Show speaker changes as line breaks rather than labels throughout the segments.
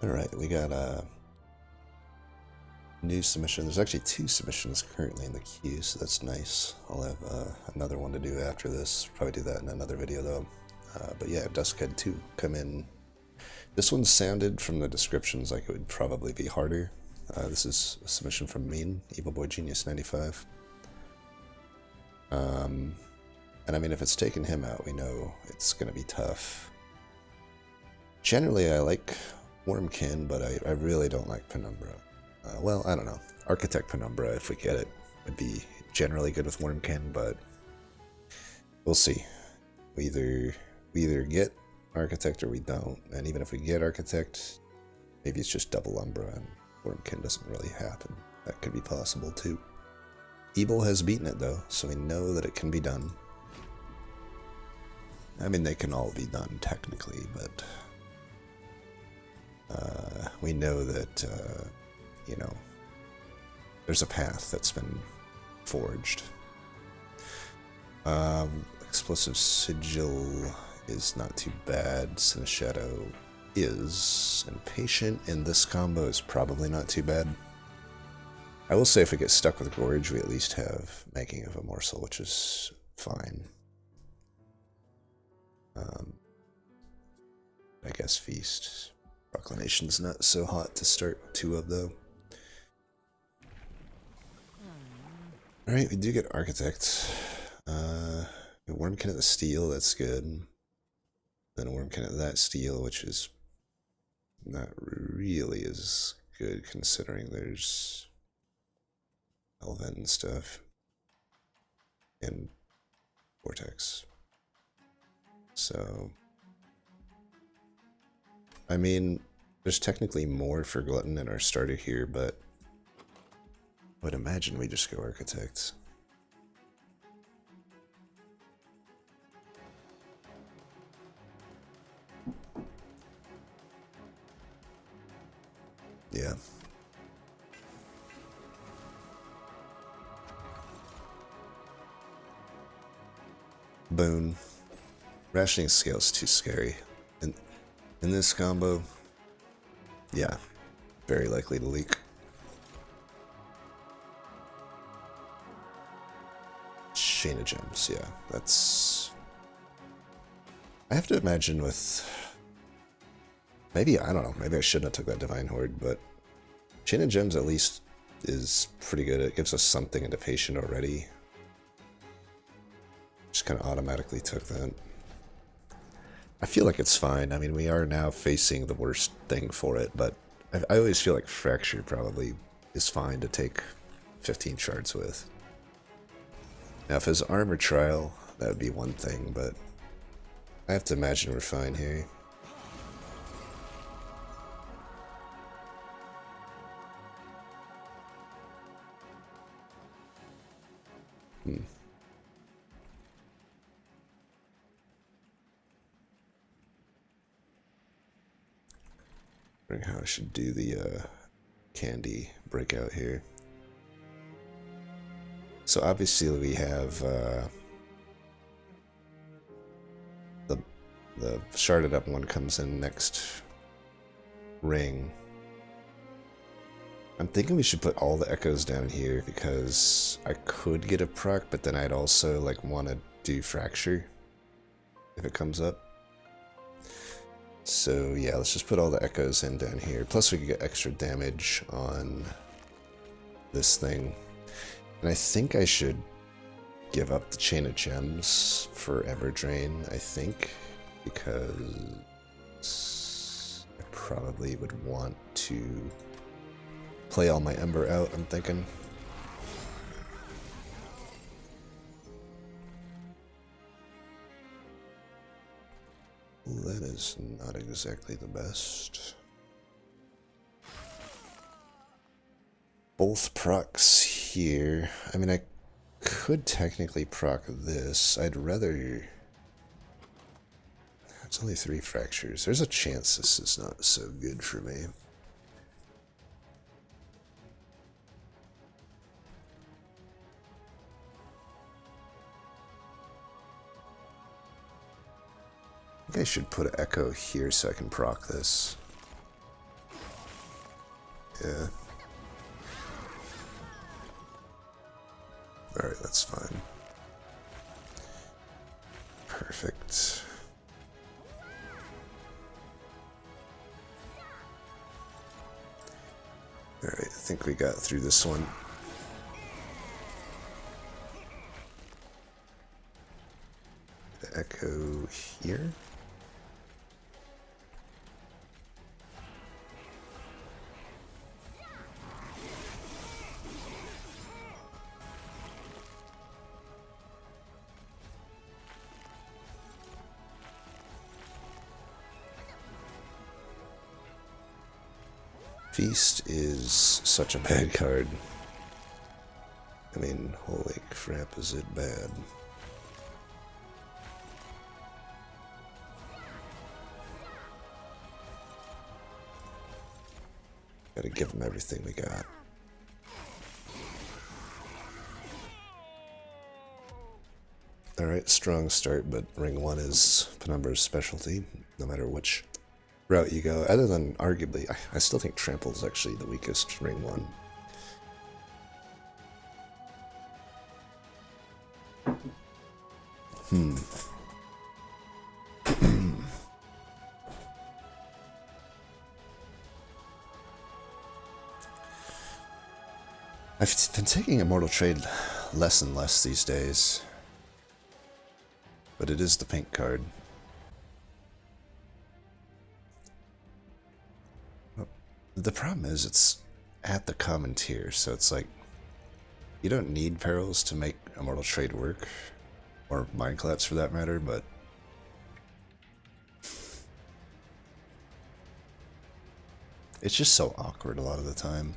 Alright, we got a new submission. There's actually 2 submissions currently in the queue, so that's nice. I'll have another one to do after this. Probably do that in another video though. But yeah, Dusk had 2 come in. This one sounded from the descriptions like it would probably be harder. This is a submission from Mean, Evil Boy Genius 95. And I mean, if it's taking him out, we know it's going to be tough. Generally, I like Wormkin, but I really don't like Penumbra. Well, I don't know. Architect Penumbra, if we get it, would be generally good with Wormkin, but we'll see. We either get Architect or we don't, and even if we get Architect, maybe it's just double Umbra and Wormkin doesn't really happen. That could be possible too. Evil has beaten it though, so we know that it can be done. I mean, they can all be done technically, but we know that, you know, there's a path that's been forged. Explosive Sigil is not too bad. Sin Shadow is, and Patient in this combo is probably not too bad. I will say if we get stuck with Gorge, we at least have Making of a Morsel, which is fine. I guess Feast. Proclamation's not so hot to start 2 of though. Alright, we do get Architect. Wormkin at the Steel, that's good. Then Wormkin at that Steel, which is not really as good considering there's Elven and stuff. And Vortex. So, I mean, there's technically more for Glutton in our starter here, but I would imagine we just go Architect. Yeah. Boon. Rationing Scale is too scary. In this combo, yeah, very likely to leak. Chain of Gems, yeah, that's... I have to imagine with... Maybe, I don't know, maybe I shouldn't have took that Divine Horde, but Chain of Gems at least is pretty good. It gives us something into Patient already. Just kind of automatically took that. I feel like it's fine. I mean, we are now facing the worst thing for it, but I always feel like Fracture probably is fine to take 15 shards with. Now, if it's Armor Trial, that would be one thing, but I have to imagine we're fine here. How I should do the candy breakout here. So obviously we have the sharded up one comes in next ring. I'm thinking we should put all the echoes down here because I could get a proc, but then I'd also like want to do Fracture if it comes up. So yeah, let's just put all the echoes in down here. Plus we could get extra damage on this thing. And I think I should give up the Chain of Gems for Everdrain, I think, because I probably would want to play all my Ember out, I'm thinking. That is not exactly the best. Both procs here. I mean, I could technically proc this. I'd rather... It's only 3 fractures. There's a chance this is not so good for me. I think I should put an echo here so I can proc this. Yeah. Alright, that's fine. Perfect. Alright, I think we got through this one. The echo here. Feast is such a bad card. I mean, holy crap, is it bad. Gotta give them everything we got. Alright, strong start, but ring 1 is Penumbra's specialty, no matter which route you go. Other than, arguably, I still think Trample is actually the weakest ring 1. I've been taking Immortal Trade less and less these days, but it is the pink card. The problem is it's at the common tier, so it's like you don't need perils to make Immortal Trade work, or Mind Collapse for that matter, but it's just so awkward a lot of the time.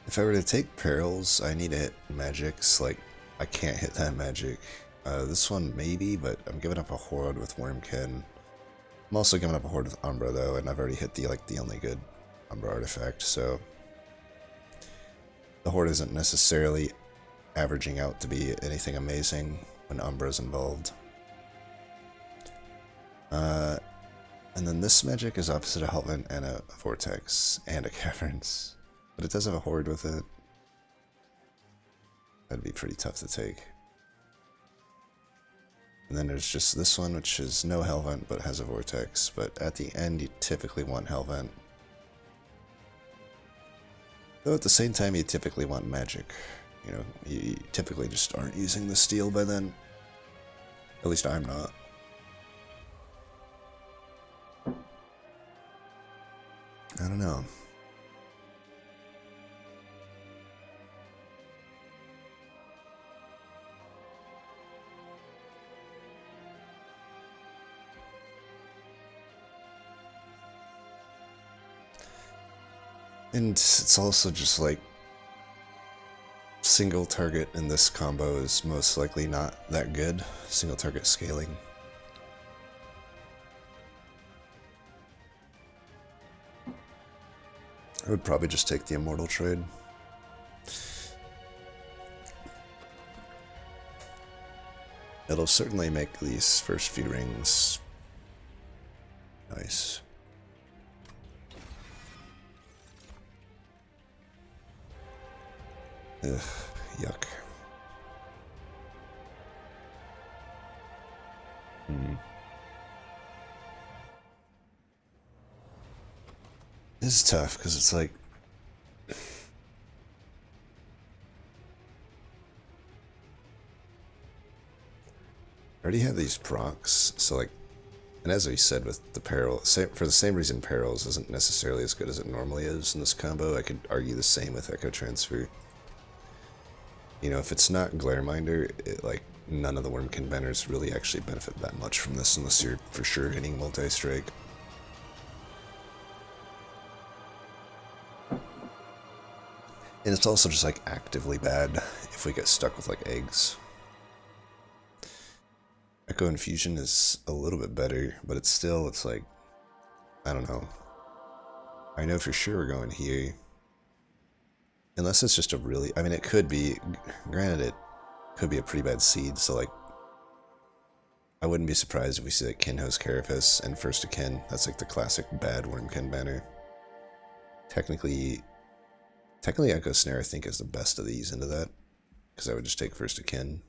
If I were to take perils, I need to hit magics. Like, I can't hit that magic. This one maybe, but I'm giving up a Horde with Wormkin. I'm also giving up a Horde with Umbra though, and I've already hit the only good Umbra artifact, so the Horde isn't necessarily averaging out to be anything amazing when Umbra's involved. And then this magic is opposite a Helvent and a Vortex and a Caverns. But it does have a Horde with it. That'd be pretty tough to take. And then there's just this one, which is no Hellvent, but has a Vortex. But at the end, you typically want Hellvent. Though at the same time, you typically want magic. You know, you typically just aren't using the steel by then. At least I'm not. I don't know. And it's also just like single target in this combo is most likely not that good. Single target scaling. I would probably just take the Immortal Trade. It'll certainly make these first few rings nice. Ugh, yuck. This is tough because it's like I already have these procs, so like, and as we said with the peril, for the same reason perils isn't necessarily as good as it normally is in this combo, I could argue the same with Echo Transfer. You know, if it's not Glareminder, like, none of the Wormkin banners really actually benefit that much from this unless you're for sure hitting multi-strike. And it's also just like actively bad if we get stuck with like eggs. Echo Infusion is a little bit better, but it's still, it's like, I don't know. I know for sure we're going here. Unless it's just a really, I mean, it could be, granted it could be a pretty bad seed, so like, I wouldn't be surprised if we see like Kinho's Carapace and First to Kin. That's like the classic bad Wormkin banner. Technically Echo Snare I think is the best of these into that, because I would just take First to Kin.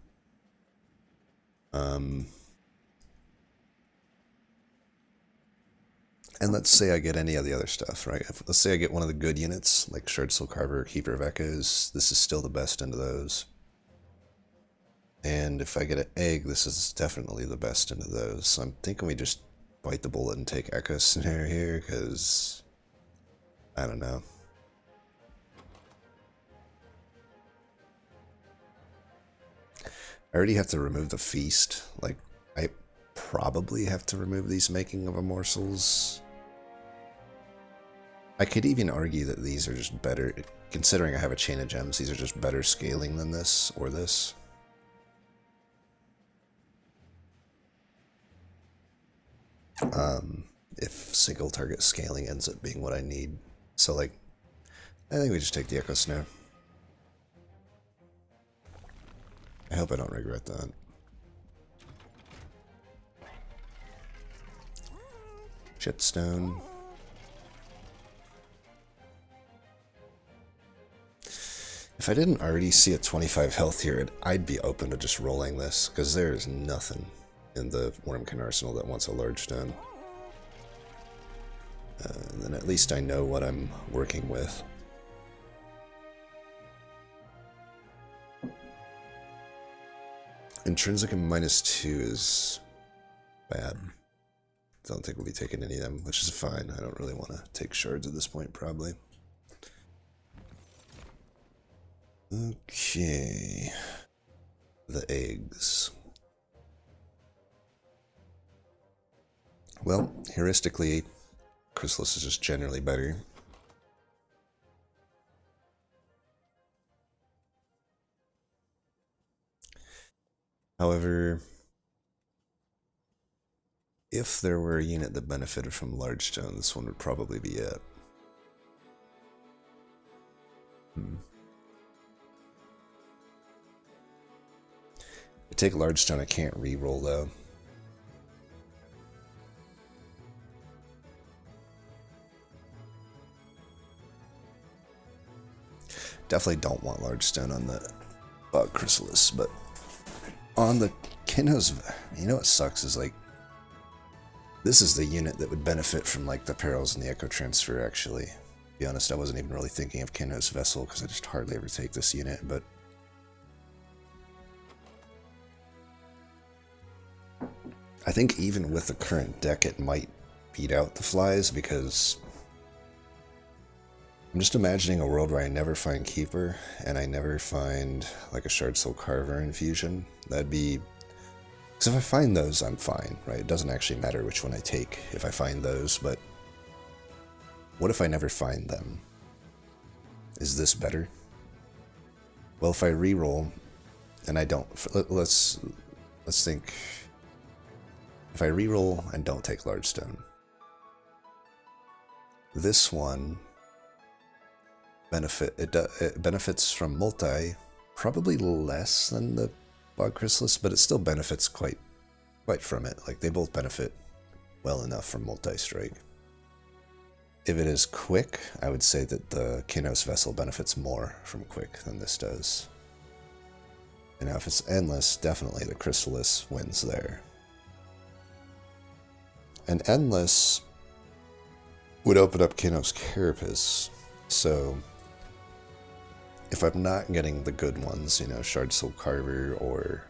And let's say I get any of the other stuff, right? Let's say I get one of the good units, like Shard Soul Carver or Keeper of Echoes. This is still the best into those. And if I get an egg, this is definitely the best into those. So I'm thinking we just bite the bullet and take Echo Snare here, because I don't know. I already have to remove the feast. Like, I probably have to remove these Making of a Morsels. I could even argue that these are just better, considering I have a Chain of Gems, these are just better scaling than this or this. If single target scaling ends up being what I need. So like, I think we just take the Echo Snare. I hope I don't regret that. Shitstone. If I didn't already see a 25 health here, I'd be open to just rolling this, because there's nothing in the Wormkin arsenal that wants a large stone. And then at least I know what I'm working with. Intrinsicum -2 is bad. Don't think we'll be taking any of them, which is fine. I don't really want to take shards at this point, probably. Okay. The eggs. Well, heuristically, Chrysalis is just generally better. However, if there were a unit that benefited from large stone, this one would probably be it. I take large stone, I can't re-roll though. Definitely don't want large stone on the Bog Chrysalis, but on the Kinho's, you know what sucks is like, this is the unit that would benefit from like the Perils and the Echo Transfer actually. To be honest, I wasn't even really thinking of Kinho's Vessel because I just hardly ever take this unit, but I think even with the current deck it might beat out the flies, because I'm just imagining a world where I never find Keeper and I never find like a Shard Soul Carver infusion. That'd be, because if I find those, I'm fine, right? It doesn't actually matter which one I take if I find those, but what if I never find them? Is this better? Well, if I reroll and I don't, let's think. If I reroll and don't take large stone, this one it benefits from multi, probably less than the Bog Chrysalis, but it still benefits quite from it. Like, they both benefit well enough from multi-strike. If it is quick, I would say that the Kinho's Vessel benefits more from quick than this does. And now if it's endless, definitely the Chrysalis wins there. And endless would open up Kinho's Carapace, so if I'm not getting the good ones, you know, Shard Soul Carver or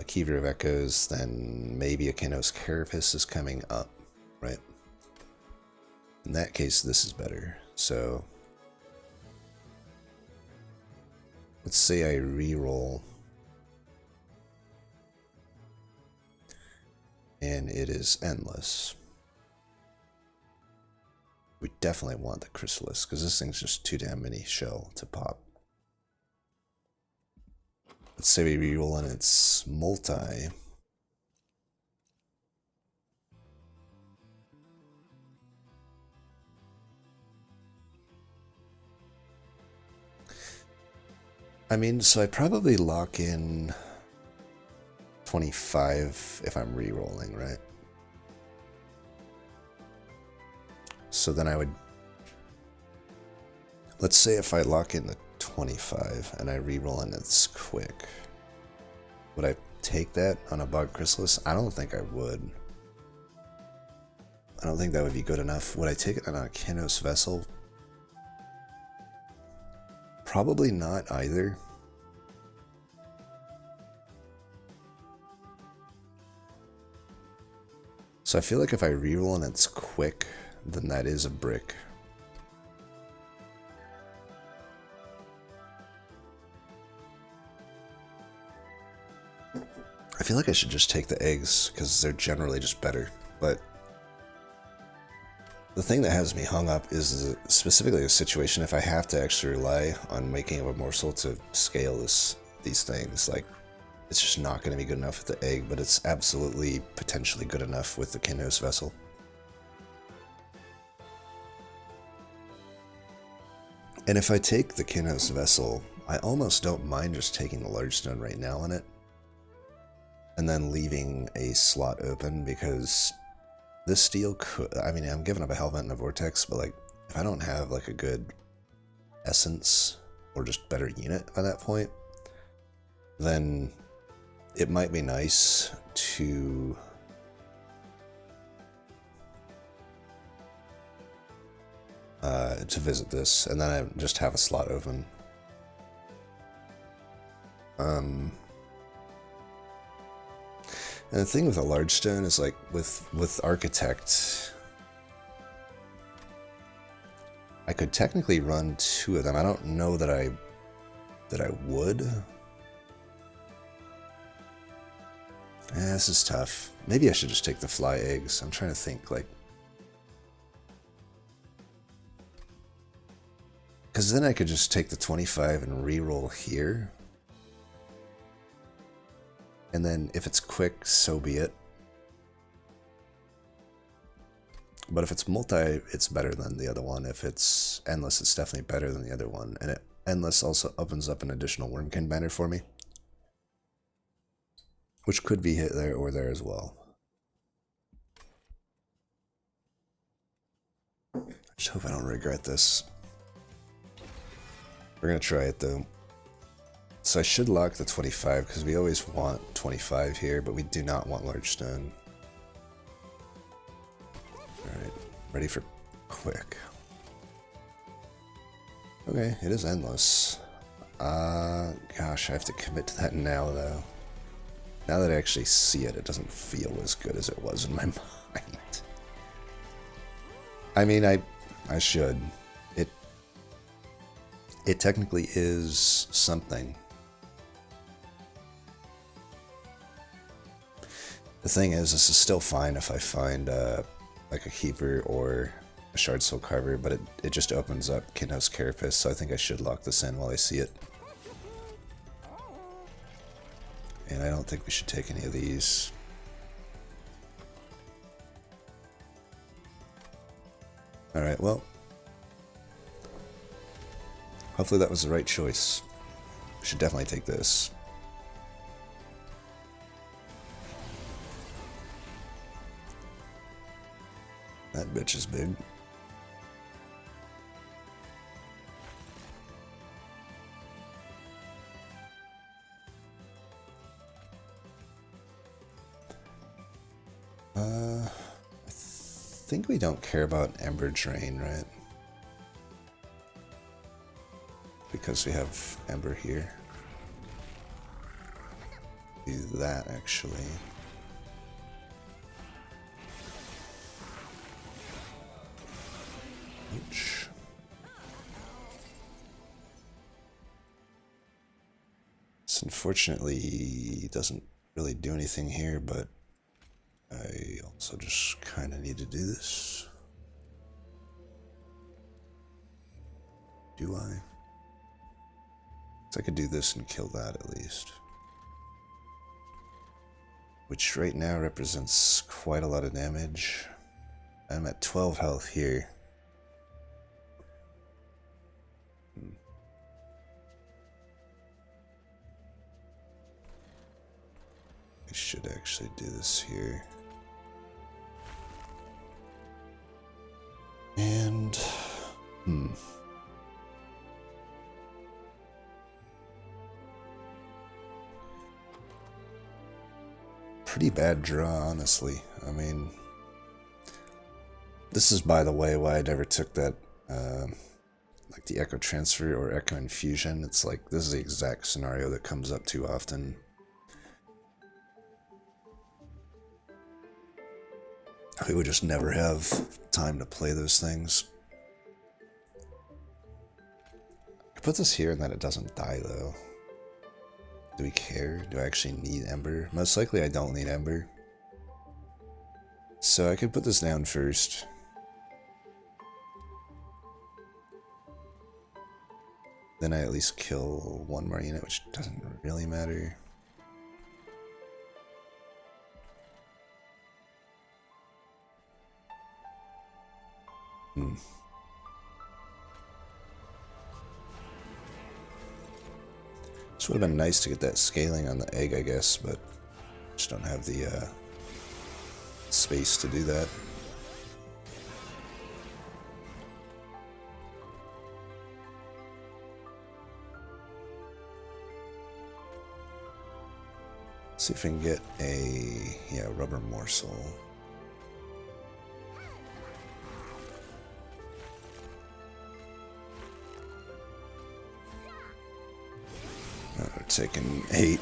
Keeper of Echoes, then maybe a Kinho's Carapace is coming up, right? In that case, this is better. So let's say I reroll and it is endless. We definitely want the Chrysalis, because this thing's just too damn many shell to pop. Let's say we reroll and it's multi. I mean, so I'd probably lock in 25 if I'm re-rolling, right? So then I would, let's say if I lock in the 25 and I re-roll and it's quick, would I take that on a Bog Chrysalis? I don't think I would. I don't think that would be good enough. Would I take it on a Kinos Vessel? Probably not either. So I feel like if I reroll and it's quick, then that is a brick. I feel like I should just take the eggs because they're generally just better. But the thing that has me hung up is specifically a situation if I have to actually rely on making a morsel to scale these things. Like, it's just not going to be good enough with the egg, but it's absolutely potentially good enough with the Kinos Vessel. And if I take the Kinos Vessel, I almost don't mind just taking the large stone right now on it, and then leaving a slot open, because this steel could, I mean, I'm giving up a Hellvent and a Vortex, but like, if I don't have like a good essence or just better unit by that point, then it might be nice to visit this, and then I just have a slot open. And the thing with a large stone is, like, with Architect, I could technically run 2 of them. I don't know that I would. This is tough. Maybe I should just take the fly eggs. I'm trying to think, like, because then I could just take the 25 and re-roll here. And then if it's quick, so be it. But if it's multi, it's better than the other one. If it's endless, it's definitely better than the other one. And endless also opens up an additional Wormkin banner for me, which could be hit there or there as well. I just hope I don't regret this. We're going to try it though. So I should lock the 25 because we always want 25 here, but we do not want large stone. Alright, ready for quick. Okay, it is endless. Gosh, I have to commit to that now though. Now that I actually see it, it doesn't feel as good as it was in my mind. I mean, I should. It technically is something. The thing is, this is still fine if I find like a Keeper or a Shard Soul Carver, but it just opens up Kinhouse Carapace, so I think I should lock this in while I see it. And I don't think we should take any of these. Alright, well. Hopefully that was the right choice. We should definitely take this. That bitch is big. I think we don't care about Ember Drain, right? Because we have Ember here. Do that actually. Ouch. This unfortunately doesn't really do anything here, but I also just kind of need to do this. Do I? So I could do this and kill that at least. Which right now represents quite a lot of damage. I'm at 12 health here. I should actually do this here. And... pretty bad draw, honestly. I mean... This is, by the way, why I never took that, like the Echo Transfer or Echo Infusion. It's like, this is the exact scenario that comes up too often. We would just never have time to play those things. I put this here and then it doesn't die, though. Do we care? Do I actually need Ember? Most likely I don't need Ember. So I could put this down first. Then I at least kill one more unit, which doesn't really matter. This would have been nice to get that scaling on the egg, I guess, but just don't have the space to do that. See if we can get a, rubber morsel. We're taking 8.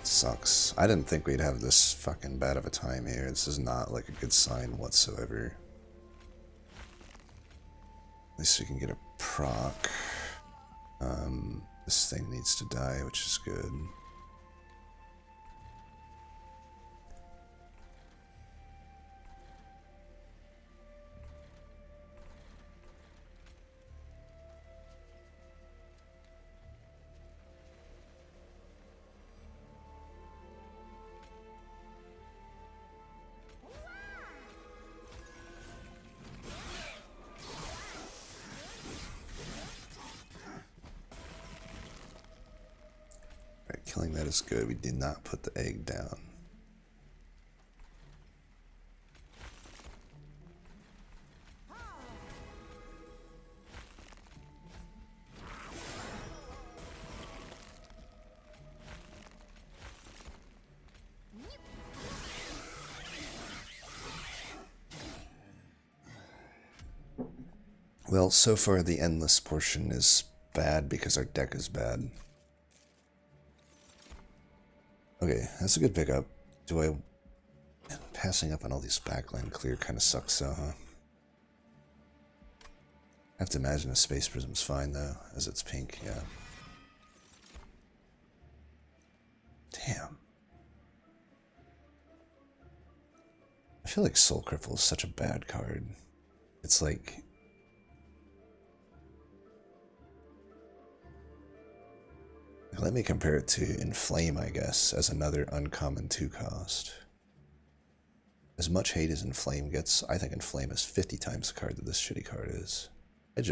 Sucks. I didn't think we'd have this fucking bad of a time here. This is not like a good sign whatsoever. At least we can get a proc. This thing needs to die, which is good. Killing that is good. We did not put the egg down. Well, so far the endless portion is bad because our deck is bad. Okay, that's a good pickup. Man, passing up on all these backland clear kind of sucks though, huh? I have to imagine a Space Prism's fine though, as it's pink, yeah. Damn. I feel like Soul Cripple is such a bad card. It's like... Let me compare it to Inflame, I guess, as another uncommon 2-cost. As much hate as Inflame gets, I think Inflame is 50 times the card that this shitty card is.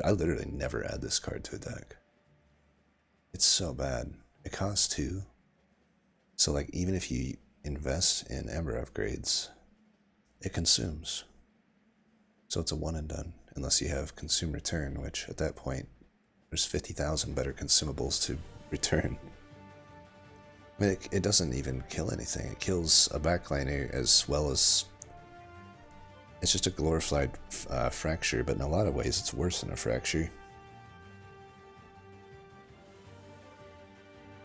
I literally never add this card to a deck. It's so bad. It costs 2. So like, even if you invest in Ember upgrades, it consumes. So it's a one and done, unless you have Consume Return, which at that point, there's 50,000 better consumables to return. I mean, it doesn't even kill anything. It kills a backliner as well as... It's just a glorified fracture, but in a lot of ways it's worse than a fracture.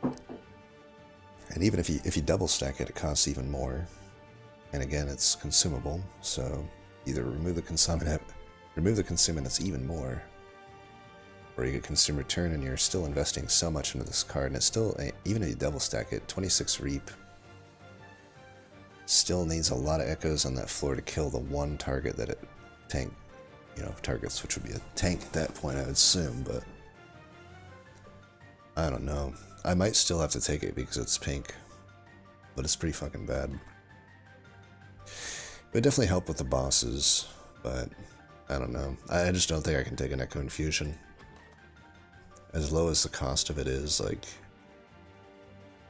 And even if you double stack it, it costs even more. And again, it's consumable, so either remove the consummate, it's even more. Or you get Consume Return and you're still investing so much into this card, and it's still, even if you double stack it, 26 Reap still needs a lot of echoes on that floor to kill the one target that it tanked. you know, targets, which would be a tank at that point, I would assume, but I don't know. I might still have to take it because it's pink, but it's pretty fucking bad. It would definitely help with the bosses, but I don't know. I just don't think I can take an Echo Infusion. As low as the cost of it is, like,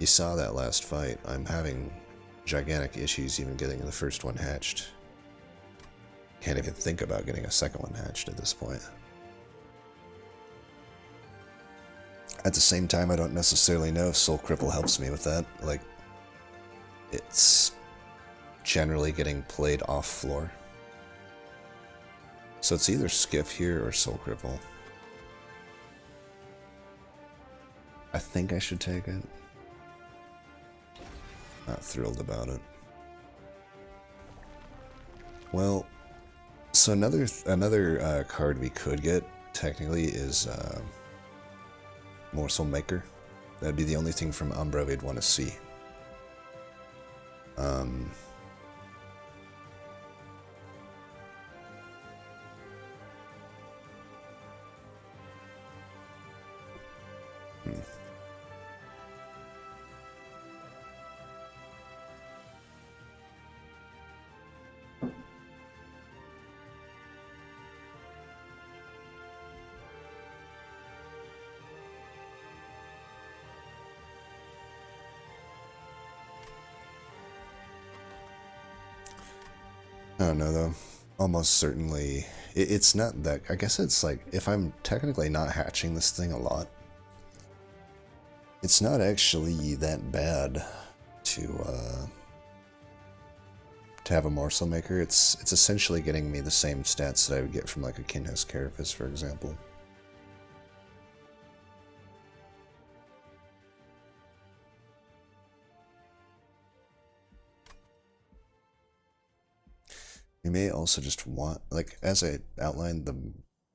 you saw that last fight. I'm having gigantic issues even getting the first one hatched. Can't even think about getting a second one hatched at this point. At the same time, I don't necessarily know if Soul Cripple helps me with that. Like, it's generally getting played off floor. So it's either Skiff here or Soul Cripple. I think I should take it. Not thrilled about it. Well, so another card we could get technically is Morsel Maker. That'd be the only thing from Umbra we'd want to see. I don't know though. Almost certainly, it's not that. I guess it's like if I'm technically not hatching this thing a lot, it's not actually that bad to have a Morsel Maker. It's essentially getting me the same stats that I would get from like a Kinhouse Carapace, for example. You may also just want, like, as I outlined, the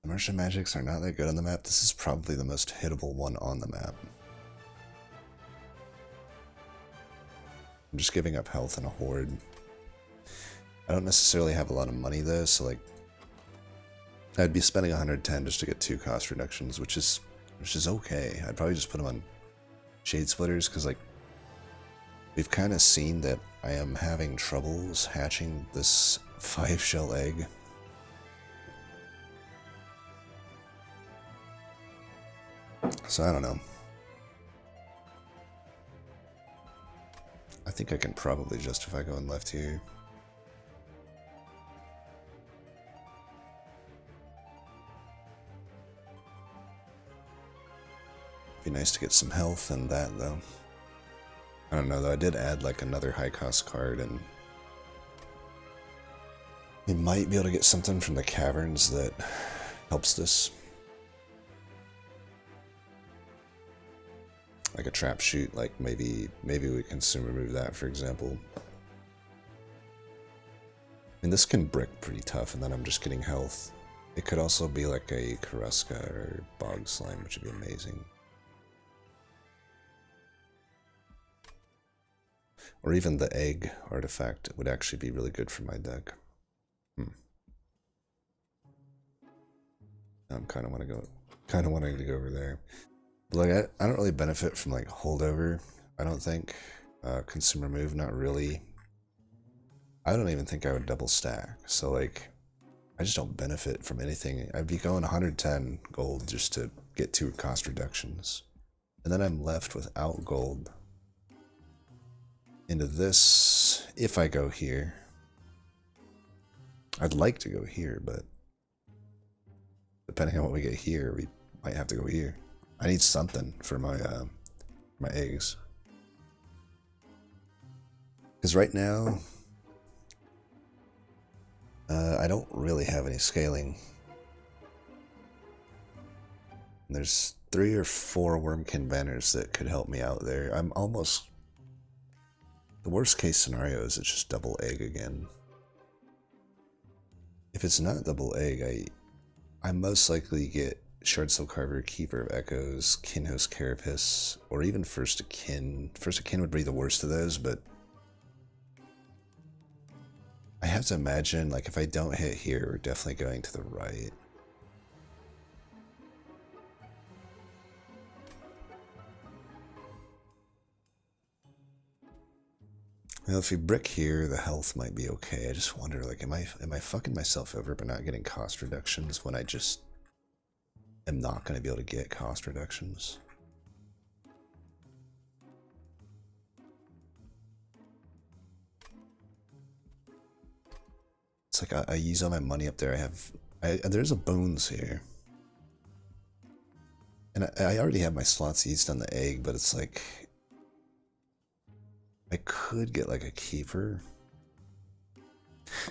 Immersion Magics are not that good on the map. This is probably the most hittable one on the map. I'm just giving up health in a horde. I don't necessarily have a lot of money though, so like, I'd be spending 110 just to get 2 cost reductions, which is okay. I'd probably just put them on Shade Splitters, because like, we've kind of seen that I am having troubles hatching this 5-shell egg. So I don't know. I think I can probably justify going left here. Be nice to get some health and that though. I don't know though, I did add like another high cost card, and we might be able to get something from the caverns that helps this. Like a trap shoot, like maybe we can soon remove that, for example. And this can brick pretty tough, and then I'm just getting health. It could also be like a Karuska or Bog Slime, which would be amazing. Or even the egg artifact would actually be really good for my deck. I'm kind of wanting to go over there. But like I don't really benefit from like holdover. I don't think consumer move, not really. I don't even think I would double stack. So like, I just don't benefit from anything. I'd be going 110 gold just to get 2 cost reductions, and then I'm left without gold. Into this, if I go here, I'd like to go here, but depending on what we get here, we might have to go here. I need something for my my eggs, because right now I don't really have any scaling. And there's 3 or 4 Wormkin banners that could help me out there. I'm almost... The worst case scenario is it's just double egg again. If it's not double egg, I most likely get Shard Soul Carver, Keeper of Echoes, Kinhouse Carapace, or even First of Kin. First of Kin would be the worst of those, but I have to imagine, like, if I don't hit here, we're definitely going to the right. Well, if we brick here, the health might be okay. I just wonder, like, am I fucking myself over by not getting cost reductions when I just am not going to be able to get cost reductions? It's like I use all my money up there. There's a bones here. And I already have my slots used on the egg, but it's like I could get like a keeper.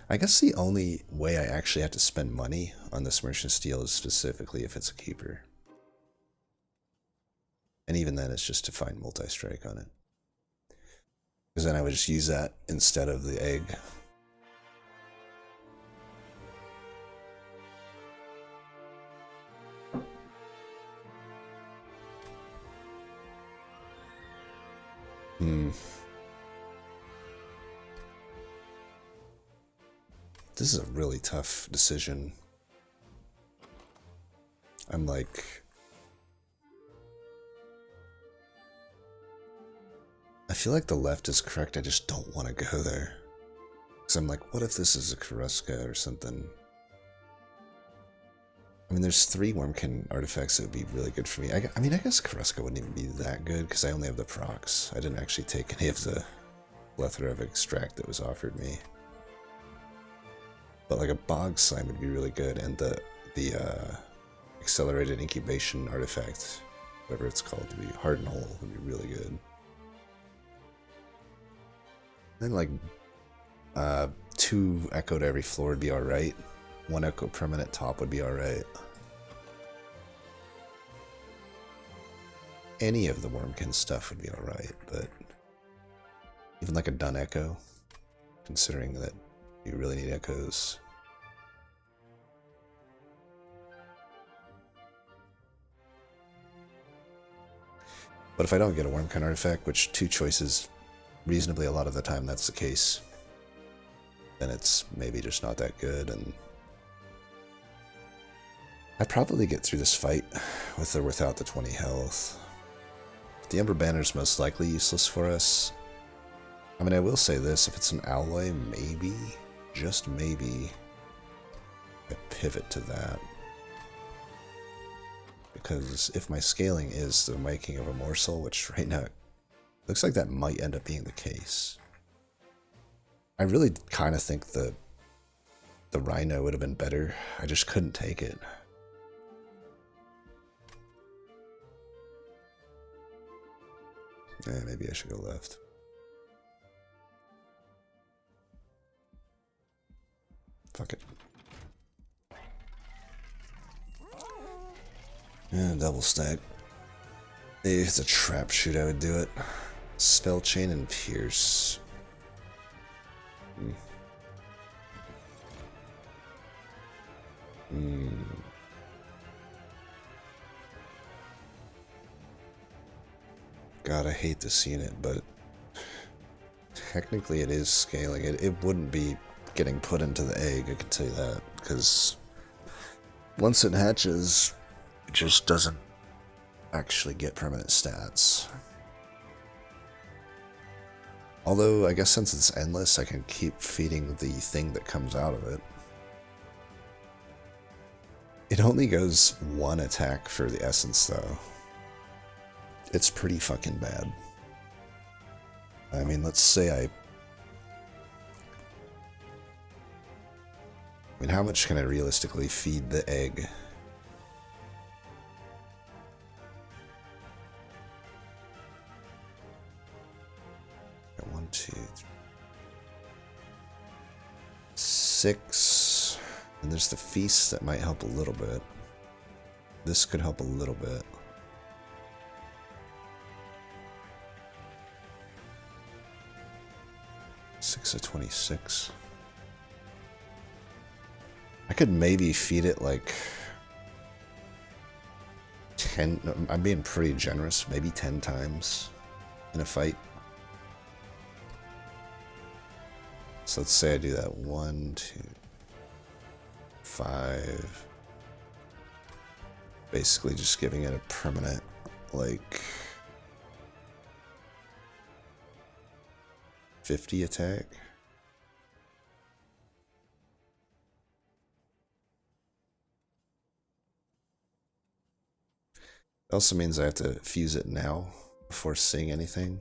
I guess the only way I actually have to spend money on this merchant steel is specifically if it's a keeper. And even then it's just to find multi-strike on it. Because then I would just use that instead of the egg. This is a really tough decision. I'm like... I feel like the left is correct, I just don't want to go there. Because I'm like, what if this is a Karuska or something? I mean, there's 3 Wormkin artifacts that would be really good for me. I mean, I guess Karuska wouldn't even be that good, because I only have the procs. I didn't actually take any of the plethora of extract that was offered me. But like a Bog Slime would be really good, and the accelerated incubation artifact, whatever it's called, to be Hardened Hole would be really good. Then like 2 Echo to every floor would be alright. 1 Echo permanent top would be alright. Any of the Wormkin stuff would be alright, but even like a Dun Echo, considering that you really need echoes. But if I don't get a Wormkin artifact, which 2 choices, reasonably a lot of the time that's the case, then it's maybe just not that good, and I'd probably get through this fight with or without the 20 health. The Ember Banner's most likely useless for us. I mean, I will say this, if it's an alloy, maybe, just maybe, I pivot to that. Because if my scaling is the making of a morsel, which right now looks like that might end up being the case, I really kind of think the Rhino would have been better. I just couldn't take it. Yeah, maybe I should go left. Fuck it. Yeah, double stack. If it's a trap shoot, I would do it. Spell Chain and Pierce. God, I hate this unit, but technically it is scaling. It wouldn't be getting put into the egg, I can tell you that, because once it hatches, it just doesn't actually get permanent stats. Although, I guess since it's endless, I can keep feeding the thing that comes out of it. It only goes 1 attack for the essence, though. It's pretty fucking bad. I mean, let's say I mean, how much can I realistically feed the egg? Got 1, 2, 3, 6. And there's the feast that might help a little bit. This could help a little bit. Six of 26. I could maybe feed it like 10. No, I'm being pretty generous. Maybe 10 times in a fight. So let's say I do that 1, 2, 5. Basically just giving it a permanent, like, 50 attack. It also means I have to fuse it now before seeing anything.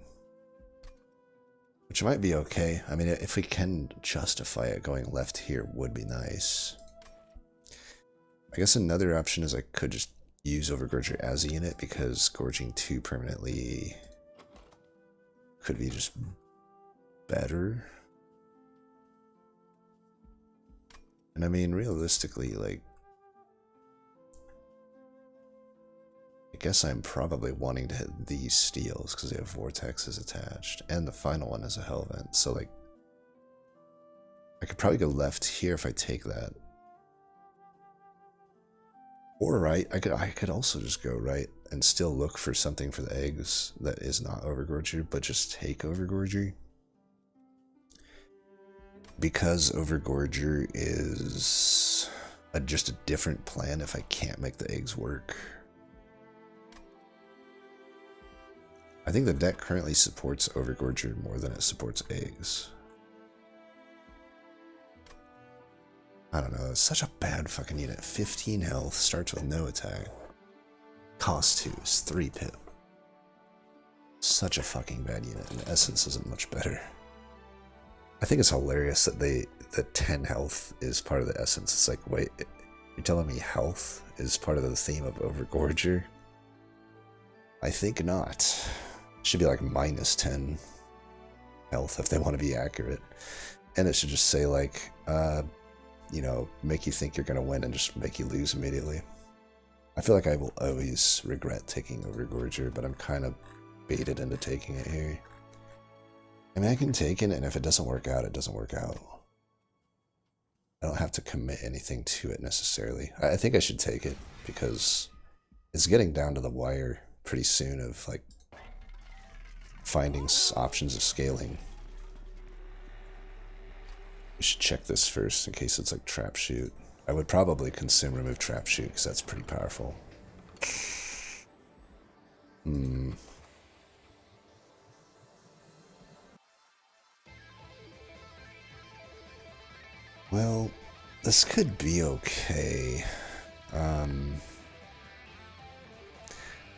Which might be okay. I mean, if we can justify it going left here would be nice. I guess another option is I could just use Overgorger as a unit because gorging 2 permanently could be just better. And I mean, realistically, like, I guess I'm probably wanting to hit these steels because they have vortexes attached, and the final one is a hell vent. So, like, I could probably go left here if I take that, or right. I could also just go right and still look for something for the eggs that is not Overgorger, but just take Overgorger. Because Overgorger is just a different plan if I can't make the eggs work. I think the deck currently supports Overgorger more than it supports eggs. I don't know, it's such a bad fucking unit. 15 health, starts with no attack. Cost 2 is 3 pip. Such a fucking bad unit, and Essence isn't much better. I think it's hilarious that 10 health is part of the Essence. It's like, wait, you're telling me health is part of the theme of Overgorger? I think not. Should be like minus 10 health if they want to be accurate. And it should just say like, you know, make you think you're going to win and just make you lose immediately. I feel like I will always regret taking Overgorger, but I'm kind of baited into taking it here. I mean, I can take it, and if it doesn't work out, it doesn't work out. I don't have to commit anything to it necessarily. I think I should take it because it's getting down to the wire pretty soon of like finding options of scaling. We should check this first in case it's like trap shoot. I would probably consume remove trap shoot because that's pretty powerful. Well, this could be okay.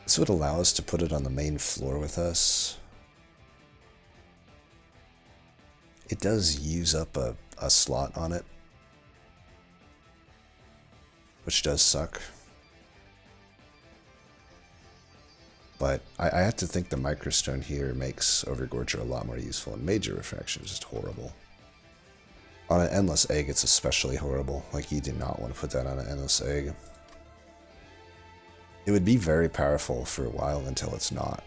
This would allow us to put it on the main floor with us. It does use up a slot on it, which does suck. But I have to think the Microstone here makes Overgorger a lot more useful, and Major Refraction is just horrible. On an Endless Egg, it's especially horrible. Like, you do not want to put that on an Endless Egg. It would be very powerful for a while until it's not.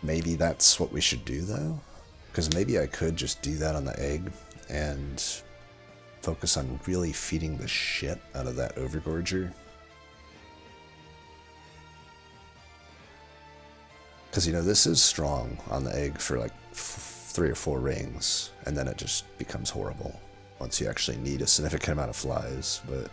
Maybe that's what we should do, though? Because maybe I could just do that on the egg and focus on really feeding the shit out of that Overgorger. Because, you know, this is strong on the egg for like 3 or 4 rings, and then it just becomes horrible once you actually need a significant amount of flies, but...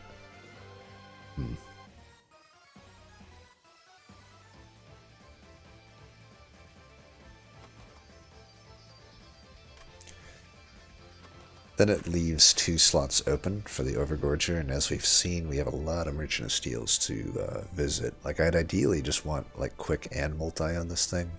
Then it leaves 2 slots open for the Overgorger, and as we've seen, we have a lot of Merchant of Steels to visit. Like, I'd ideally just want, like, quick and multi on this thing.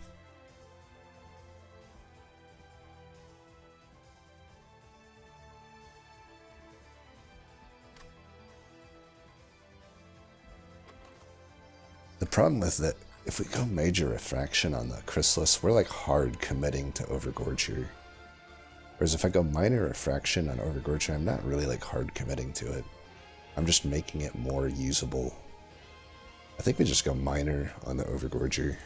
The problem with that, if we go Major Refraction on the Chrysalis, we're, like, hard committing to Overgorger. Whereas if I go Minor Refraction on Overgorger, I'm not really like hard committing to it. I'm just making it more usable. I think we just go Minor on the Overgorger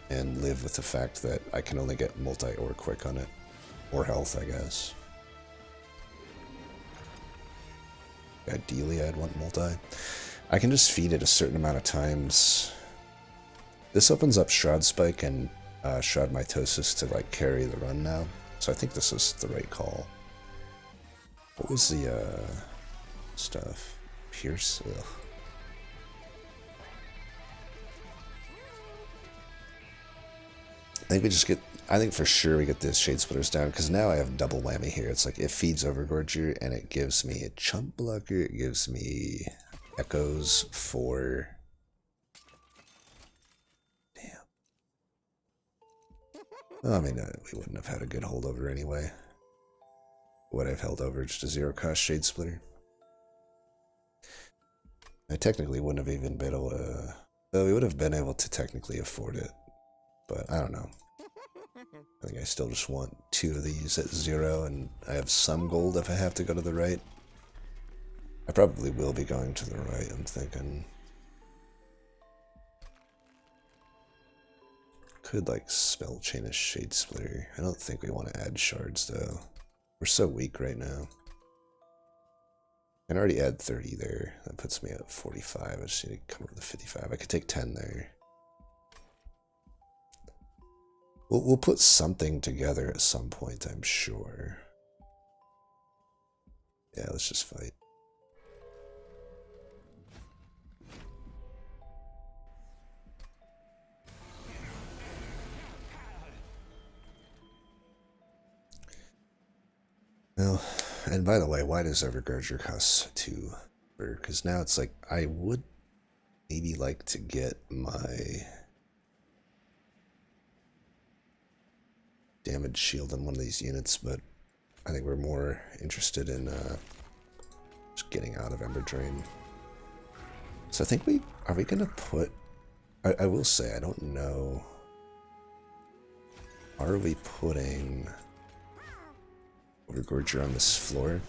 and live with the fact that I can only get multi or quick on it. Or health, I guess. Ideally, I'd want multi. I can just feed it a certain amount of times. This opens up Shroud Spike and Shroud Mitosis to like carry the run now. So I think this is the right call. What was the stuff? Pierce? Ugh. I think we just get, I think for sure we get the Shade Splitters down, because now I have double whammy here. It's like it feeds over Gorger, and it gives me a chump blocker, it gives me echoes for... Damn. Well, I mean, we wouldn't have had a good holdover anyway. Would have held over just a 0-cost Shade Splitter. I technically wouldn't have even been able to... Well, we would have been able to technically afford it. But I don't know. I think I still just want 2 of these at 0, and I have some gold if I have to go to the right. I probably will be going to the right, I'm thinking. Could like spell chain a Shade Splitter. I don't think we want to add shards though. We're so weak right now. I can already add 30 there. That puts me at 45. I just need to come up with 55. I could take 10 there. We'll put something together at some point, I'm sure. Yeah, let's just fight. Well, and by the way, why does Evergarger cost 2? Because now it's like, I would maybe like to get my damage shield on one of these units, but I think we're more interested in just getting out of Ember Drain. So I think are we gonna put, I will say, I don't know, are we putting Gorger on this floor?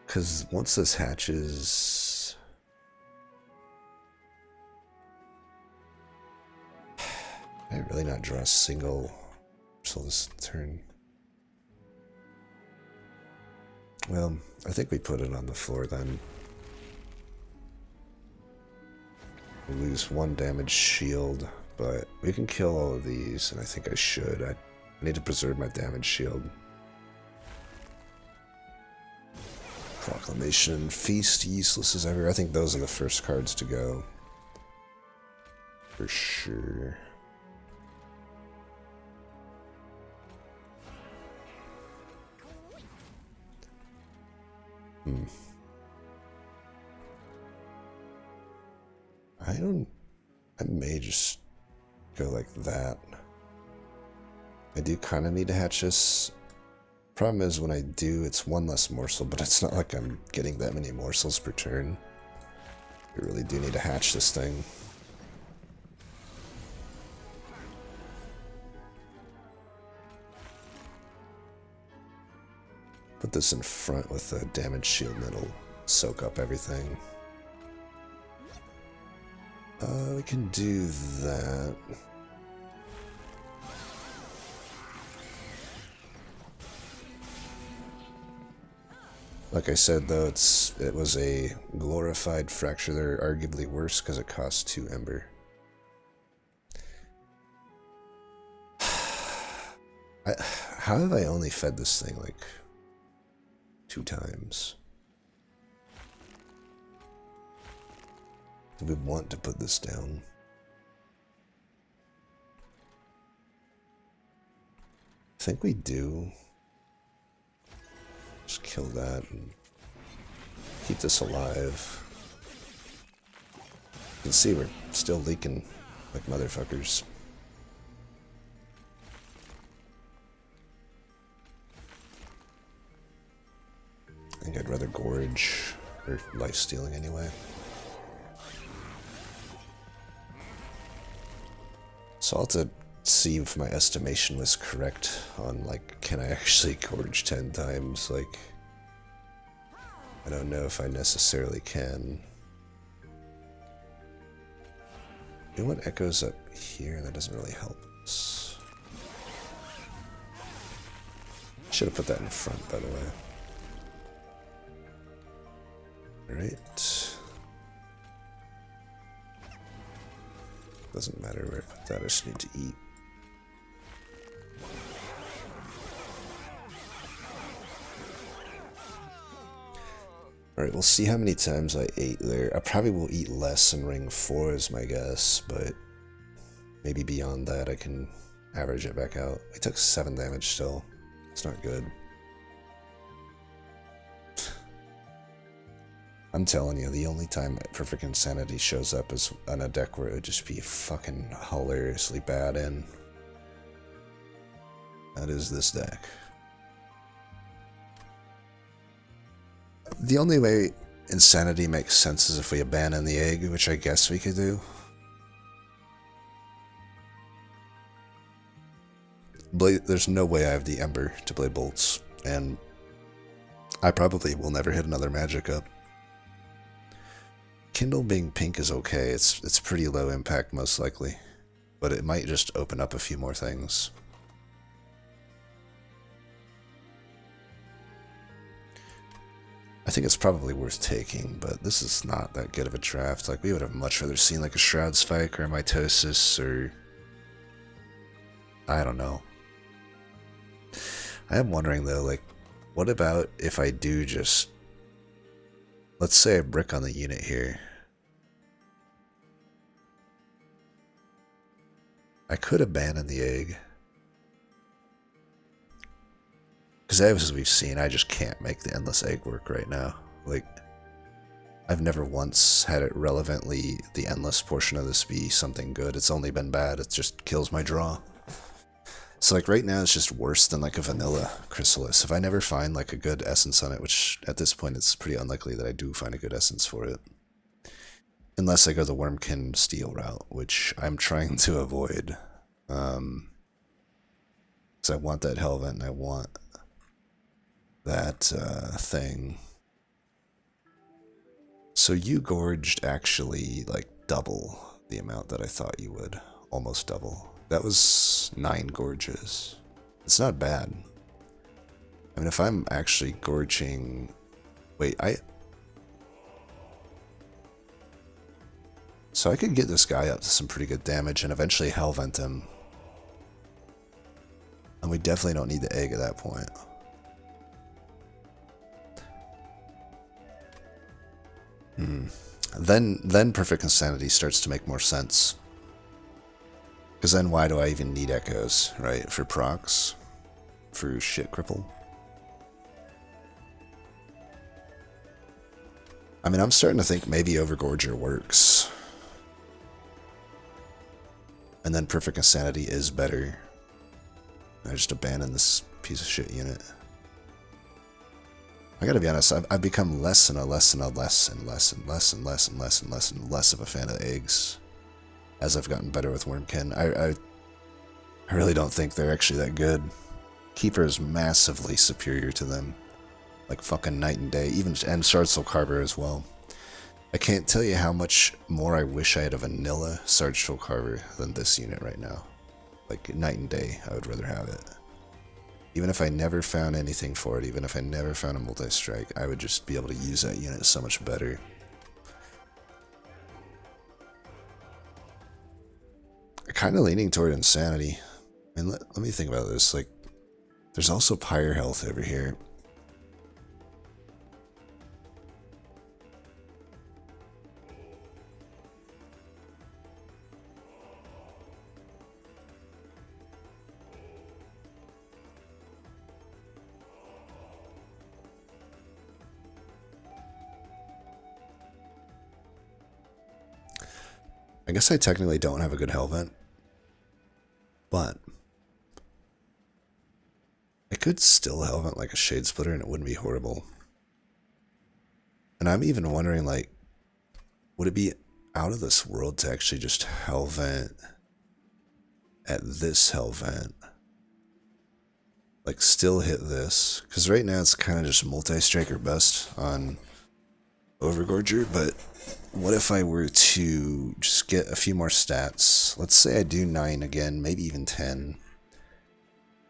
Because once this hatches, I really not draw a single until this turn. Well, I think we put it on the floor then. We lose 1 damage shield, but we can kill all of these, and I think I should. I need to preserve my damage shield. Proclamation, Feast, useless as ever. I think those are the first cards to go. For sure. I may just go like that. I do kind of need to hatch this. Problem is when I do, it's 1 less morsel, but it's not like I'm getting that many morsels per turn. I really do need to hatch this thing. Put this in front with the damage shield and it'll soak up everything. We can do that. Like I said, though, it was a glorified fracture. They're arguably worse because it costs 2 ember. How have I only fed this thing like 2 times? Do we want to put this down? I think we do. Just kill that and keep this alive. You can see we're still leaking like motherfuckers. I think I'd rather gorge or life stealing anyway. So I'll have to see if my estimation was correct on, like, can I actually gorge 10 times? Like, I don't know if I necessarily can. You know what echoes up here? That doesn't really help us. Should have put that in front, by the way. Alright. Doesn't matter where I put that, I just need to eat. Alright, we'll see how many times I ate there. I probably will eat less in ring 4 is my guess, but maybe beyond that I can average it back out. I took 7 damage still. It's not good. I'm telling you, the only time Perfect Insanity shows up is on a deck where it would just be fucking hilariously bad in. That is this deck. The only way Insanity makes sense is if we abandon the egg, which I guess we could do. There's no way I have the Ember to play bolts, and I probably will never hit another magic up. Kindle being pink is okay, it's pretty low impact most likely, but it might just open up a few more things. I think it's probably worth taking, but this is not that good of a draft. Like, we would have much rather seen like a Shroud Spike or a Mitosis or... I don't know. I am wondering though, like, what about if I do just... Let's say I brick on the unit here. I could abandon the egg. Because as we've seen, I just can't make the Endless Egg work right now. Like, I've never once had it relevantly, the Endless portion of this be something good. It's only been bad, it just kills my draw. So like right now it's just worse than like a vanilla Chrysalis. If I never find like a good essence on it, which at this point it's pretty unlikely that I do find a good essence for it. Unless I go the Wormkin Steel route, which I'm trying to avoid. Because I want that Hellvent and I want that thing. So you gorged actually like double the amount that I thought you would. Almost double. That was 9 gorges. It's not bad. I mean, if I'm actually gorging... Wait, So I could get this guy up to some pretty good damage and eventually Hellvent him. And we definitely don't need the egg at that point. Then Perfect Insanity starts to make more sense. Because then why do I even need echoes, right? For procs? For shit cripple? I mean, I'm starting to think maybe Overgorger works. And then Perfect Insanity is better. I just abandon this piece of shit unit. I gotta be honest, I've become less of a fan of eggs. As I've gotten better with Wormkin. I really don't think they're actually that good. Keeper is massively superior to them. Like fucking night and day. Even and Shardsoul Carver as well. I can't tell you how much more I wish I had a vanilla Shardsoul Carver than this unit right now. Like night and day, I would rather have it. Even if I never found anything for it, even if I never found a multi-strike, I would just be able to use that unit so much better. Kind of leaning toward Insanity. And let me think about this. Like, there's also Pyre Health over here. I guess I technically don't have a good Hellvent. But I could still Hellvent like a Shade Splitter and it wouldn't be horrible. And I'm even wondering, like, would it be out of this world to actually just Hellvent at this Hellvent? Like, still hit this? Because right now it's kind of just multi-striker bust on Overgorger, but what if I were to just get a few more stats? Let's say I do 9 again, maybe even 10.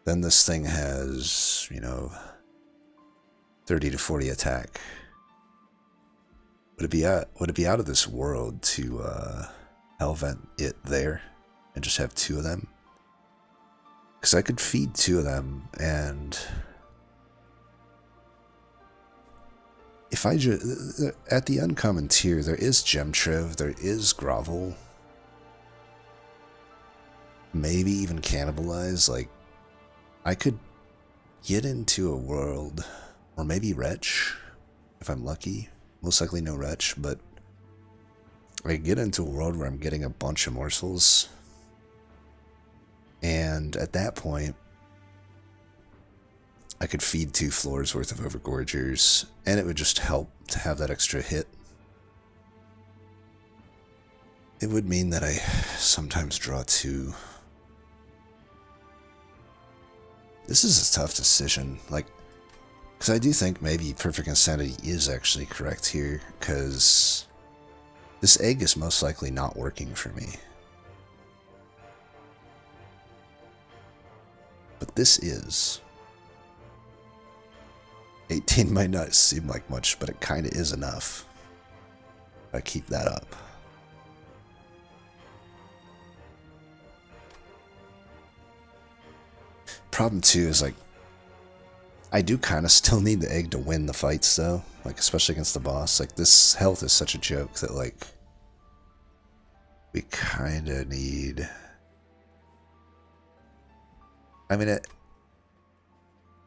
Then this thing has, you know, 30 to 40 attack. Would it be out of this world to Hellvent it there and just have 2 of them. Because I could feed 2 of them, and if I just... At the uncommon tier, there is Gemtrev, there is Grovel. Maybe even Cannibalize. Like, I could get into a world, or maybe Wretch, if I'm lucky. Most likely no Wretch, but I get into a world where I'm getting a bunch of morsels. And at that point, I could feed 2 floors worth of Overgorgers, and it would just help to have that extra hit. It would mean that I sometimes draw 2. This is a tough decision, like, because I do think maybe Perfect Insanity is actually correct here, because this egg is most likely not working for me. But this is. 18 might not seem like much, but it kind of is enough. I keep that up. Problem too is, like, I do kind of still need the egg to win the fights though, like especially against the boss. Like, this health is such a joke that, like, we kind of need... I mean,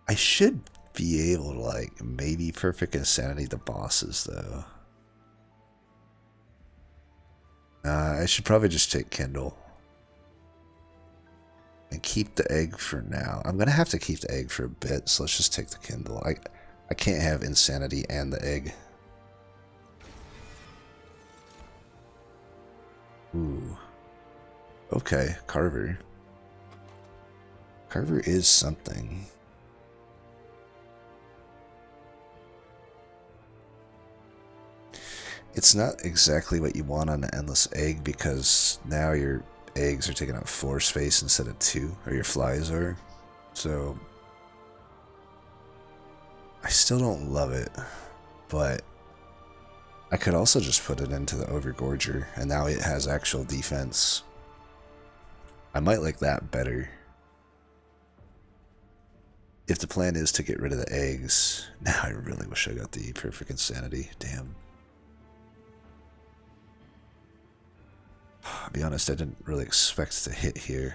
I should be able to, like, maybe Perfect Insanity the bosses though. I should probably just take Kindle. And keep the egg for now. I'm going to have to keep the egg for a bit, so let's just take the Kindle. I can't have Insanity and the egg. Ooh. Okay, Carver. Carver is something. It's not exactly what you want on an Endless Egg, because now your eggs are taking up 4 space instead of 2, or your flies are. So I still don't love it, but I could also just put it into the Overgorger, and now it has actual defense. I might like that better. If the plan is to get rid of the eggs, now I really wish I got the Perfect Insanity. Damn. I'll be honest, I didn't really expect to hit here.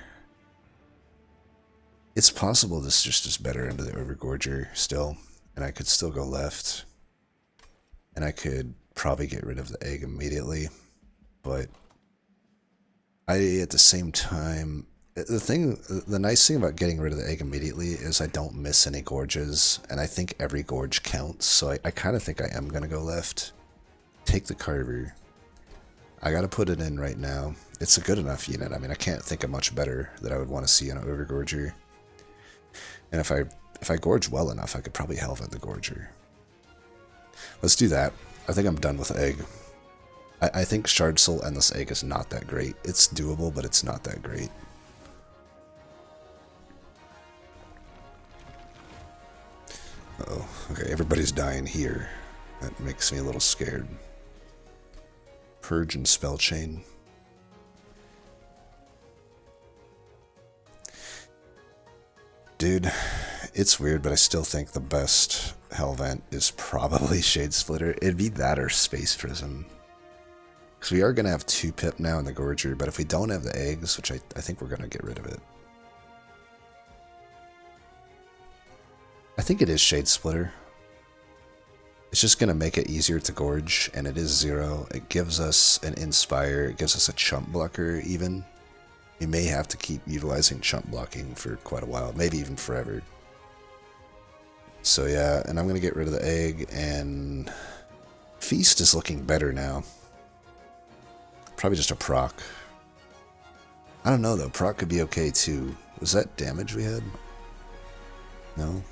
It's possible this just is better into the Overgorger still, and I could still go left. And I could probably get rid of the egg immediately, but at the same time, the nice thing about getting rid of the egg immediately is I don't miss any gorges, and I think every gorge counts, so I kind of think I am going to go left. Take the Carver. I gotta put it in right now. It's a good enough unit. I mean, I can't think of much better that I would want to see in an Overgorger. And if I gorge well enough, I could probably Hellvent the Gorger. Let's do that. I think I'm done with egg. I think Shard Soul Endless Egg is not that great. It's doable, but it's not that great. Uh-oh. Okay, everybody's dying here. That makes me a little scared. Purge and Spell Chain. Dude, it's weird, but I still think the best Hellvent is probably Shade Splitter. It'd be that or Space Prism. Because we are going to have 2 Pip now in the Gorger, but if we don't have the eggs, which I think we're going to get rid of it. I think it is Shade Splitter. It's just going to make it easier to gorge, and it is 0. It gives us an Inspire, it gives us a chump blocker even. We may have to keep utilizing chump blocking for quite a while, maybe even forever. So yeah, and I'm going to get rid of the egg, and Feast is looking better now. Probably just a proc. I don't know though, proc could be okay too. Was that damage we had? No?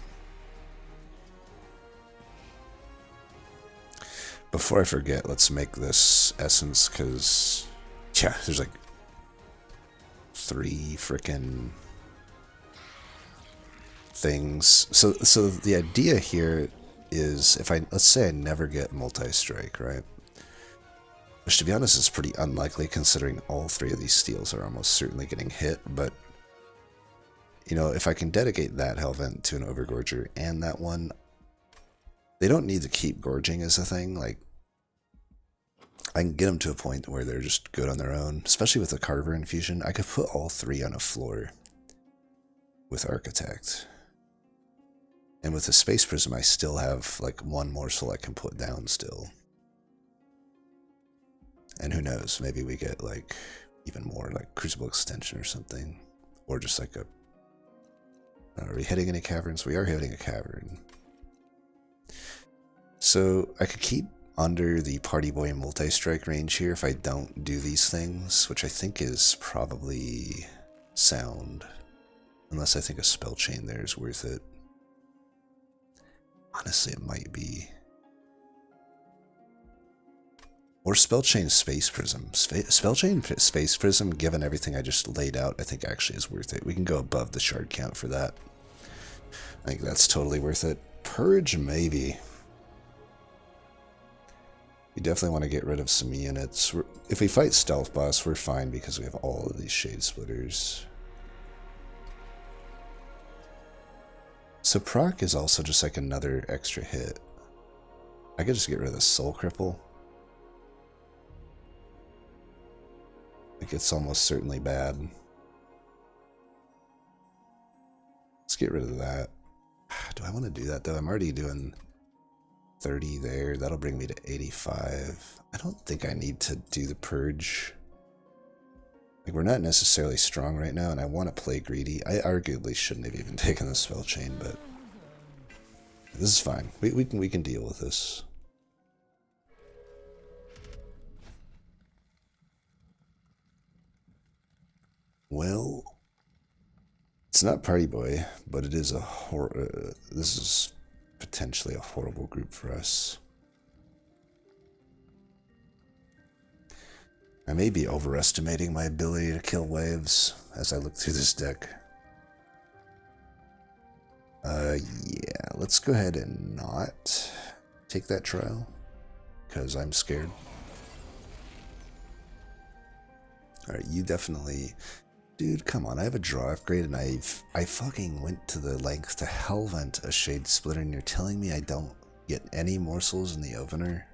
Before I forget, let's make this essence, because, yeah, there's like 3 frickin' things. So the idea here is, let's say I never get multi-strike, right? Which, to be honest, is pretty unlikely considering all three of these steals are almost certainly getting hit, but you know, if I can dedicate that Hellvent to an Overgorger and that one, they don't need to keep gorging as a thing. Like, I can get them to a point where they're just good on their own, especially with the Carver infusion. I could put all three on a floor with Architect. And with the Space Prism, I still have like one morsel I can put down still. And who knows, maybe we get like even more like Crucible Extension or something. Or just like a... Are we hitting any caverns? We are hitting a cavern. So I could keep under the Party Boy multi-strike range here if I don't do these things, which I think is probably sound. Unless I think a spell chain there is worth it. Honestly, it might be. Or spell chain Space Prism. Spell chain Space Prism, given everything I just laid out, I think actually is worth it. We can go above the shard count for that. I think that's totally worth it. Purge, maybe. We definitely want to get rid of some units. If we fight Stealth Boss, we're fine because we have all of these Shade Splitters. So proc is also just like another extra hit. I could just get rid of the Soul Cripple. Like, it's almost certainly bad. Let's get rid of that. Do I want to do that though? I'm already doing 30 there. That'll bring me to 85. I don't think I need to do the Purge. Like, we're not necessarily strong right now, and I want to play greedy. I arguably shouldn't have even taken the spell chain, but this is fine. We can deal with this. Well, it's not Party Boy, but it is a this is potentially a horrible group for us. I may be overestimating my ability to kill waves as I look through this deck. Yeah, let's go ahead and not take that trial, because I'm scared. Alright, you definitely... Dude, come on, I have a draw upgrade and I fucking went to the length to Hellvent a Shade Splitter and you're telling me I don't get any morsels in the opener?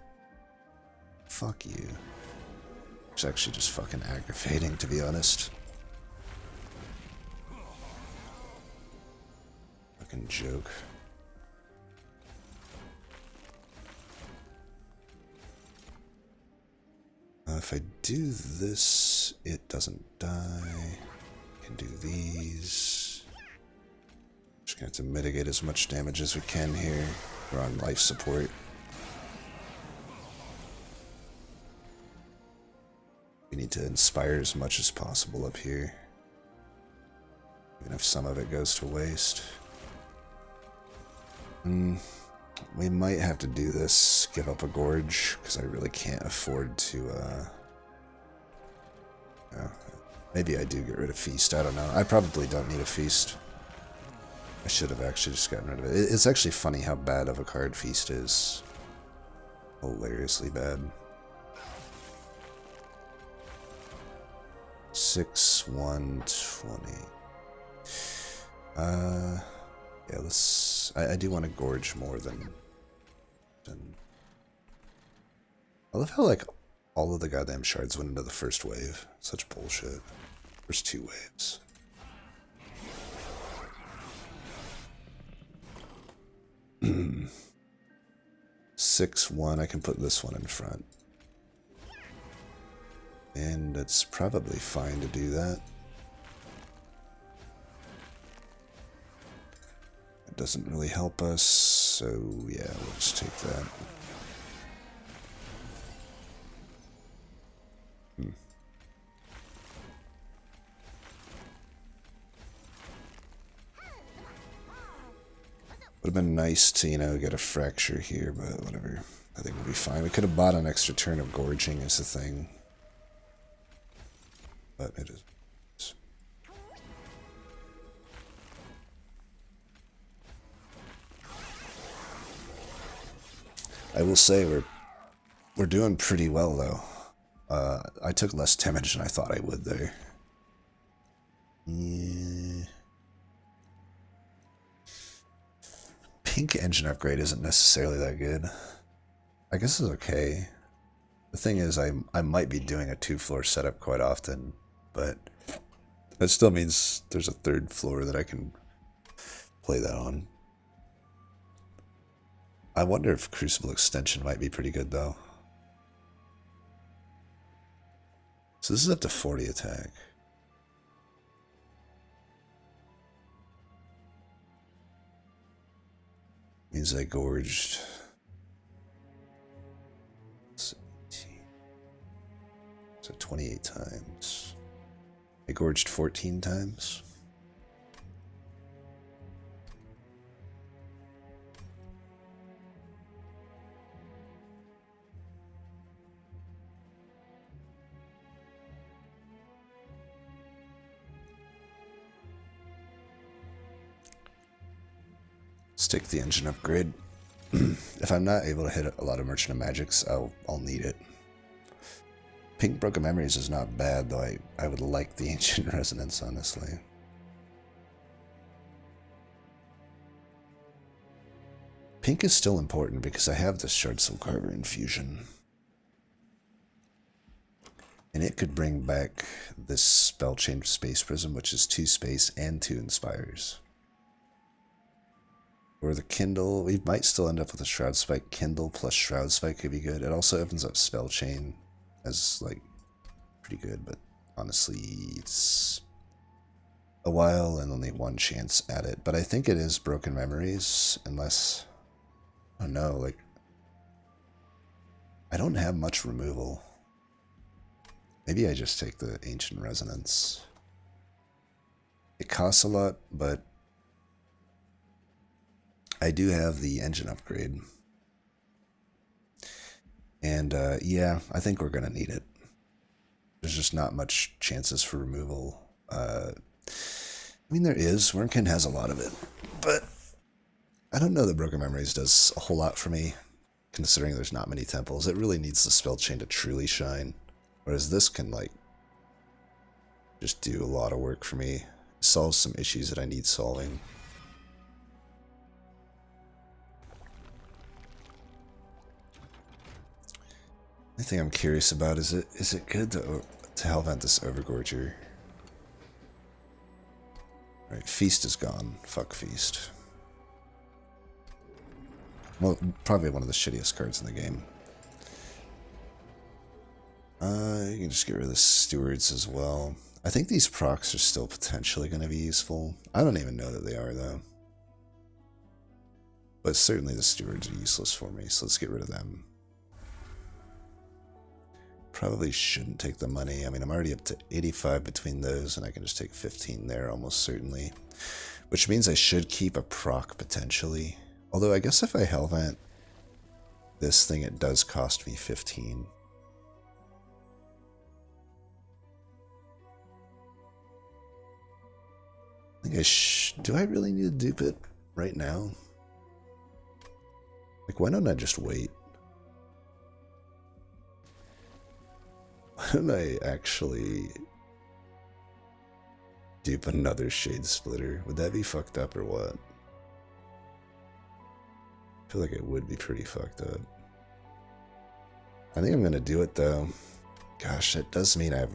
Fuck you. It's actually just fucking aggravating, to be honest. Fucking joke. If I do this, it doesn't die. I can do these. Just gonna have to mitigate as much damage as we can here. We're on life support. We need to inspire as much as possible up here, even if some of it goes to waste. We might have to do this, give up a gorge, because I really can't afford to, maybe I do get rid of feast, I don't know. I probably don't need a feast. I should have actually just gotten rid of it. It's actually funny how bad of a card feast is. Hilariously bad. 6, 1, 20. Yeah, let's... I do want to gorge more than... I love how, like, all of the goddamn shards went into the first wave. Such bullshit. First 2 waves. Hmm. 6, 1. I can put this one in front. And it's probably fine to do that. It doesn't really help us, so yeah, we'll just take that. Would have been nice to, you know, get a fracture here, but whatever. I think we'll be fine. We could have bought an extra turn of gorging as a thing. But it is. I will say we're doing pretty well though. I took less damage than I thought I would there. Yeah. Pink engine upgrade isn't necessarily that good. I guess it's okay. The thing is, I might be doing a 2-floor setup quite often, but that still means there's a 3rd floor that I can play that on. I wonder if Crucible Extension might be pretty good, though. So this is up to 40 attack. Means I gorged. So 28 times. I gorged 14 times. Let's take the engine upgrade. If I'm not able to hit a lot of Merchant of Magics, I'll need it. Pink Broken Memories is not bad, though I would like the Ancient Resonance, honestly. Pink is still important because I have this Shard Soul Carver infusion. And it could bring back this Spell Chain Space Prism, which is 2 space and 2 inspires. Or the Kindle, we might still end up with a Shroud Spike. Kindle plus Shroud Spike could be good. It also opens up Spell Chain as, like, pretty good, but honestly, it's a while and only 1 chance at it. But I think it is Broken Memories, unless, I don't know, like, I don't have much removal. Maybe I just take the Ancient Resonance. It costs a lot, but I do have the engine upgrade. And yeah, I think we're going to need it. There's just not much chances for removal. I mean, there is. Wormkin has a lot of it. But I don't know that Broken Memories does a whole lot for me, considering there's not many temples. It really needs the spell chain to truly shine. Whereas this can, like, just do a lot of work for me. Solve some issues that I need solving. The thing I'm curious about is it good to Hellvent this Overgorger? Right, Feast is gone. Fuck Feast. Well, probably one of the shittiest cards in the game. You can just get rid of the Stewards as well. I think these procs are still potentially going to be useful. I don't even know that they are, though. But certainly the Stewards are useless for me, so let's get rid of them. Probably shouldn't take the money. I mean, I'm already up to 85 between those, and I can just take 15 there almost certainly. Which means I should keep a proc potentially. Although I guess if I Hellvent this thing, it does cost me 15. I think do I really need to dupe it right now? Like, why don't I just wait? Why don't I actually dupe another Shade Splitter? Would that be fucked up or what? I feel like it would be pretty fucked up. I think I'm gonna do it though. Gosh, that does mean I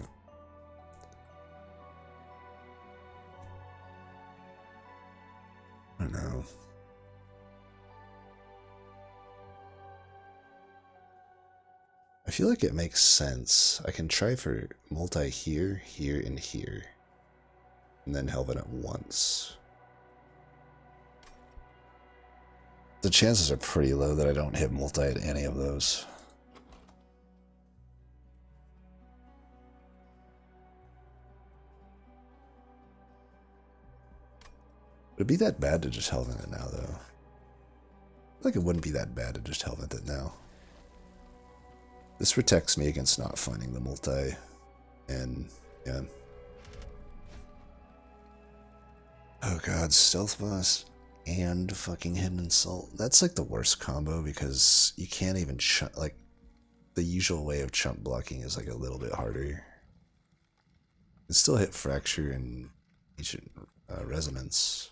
don't know. I feel like it makes sense. I can try for multi here, here, and here. And then Hellvent at once. The chances are pretty low that I don't hit multi at any of those. Would it be that bad to just Hellvent it now, though? I feel like it wouldn't be that bad to just Hellvent it now. This protects me against not finding the multi, and yeah. Oh god, Stealth Boss and fucking Hidden Insult. That's like the worst combo because you can't even like the usual way of chump blocking is like a little bit harder. It still hit Fracture and Ancient Resonance.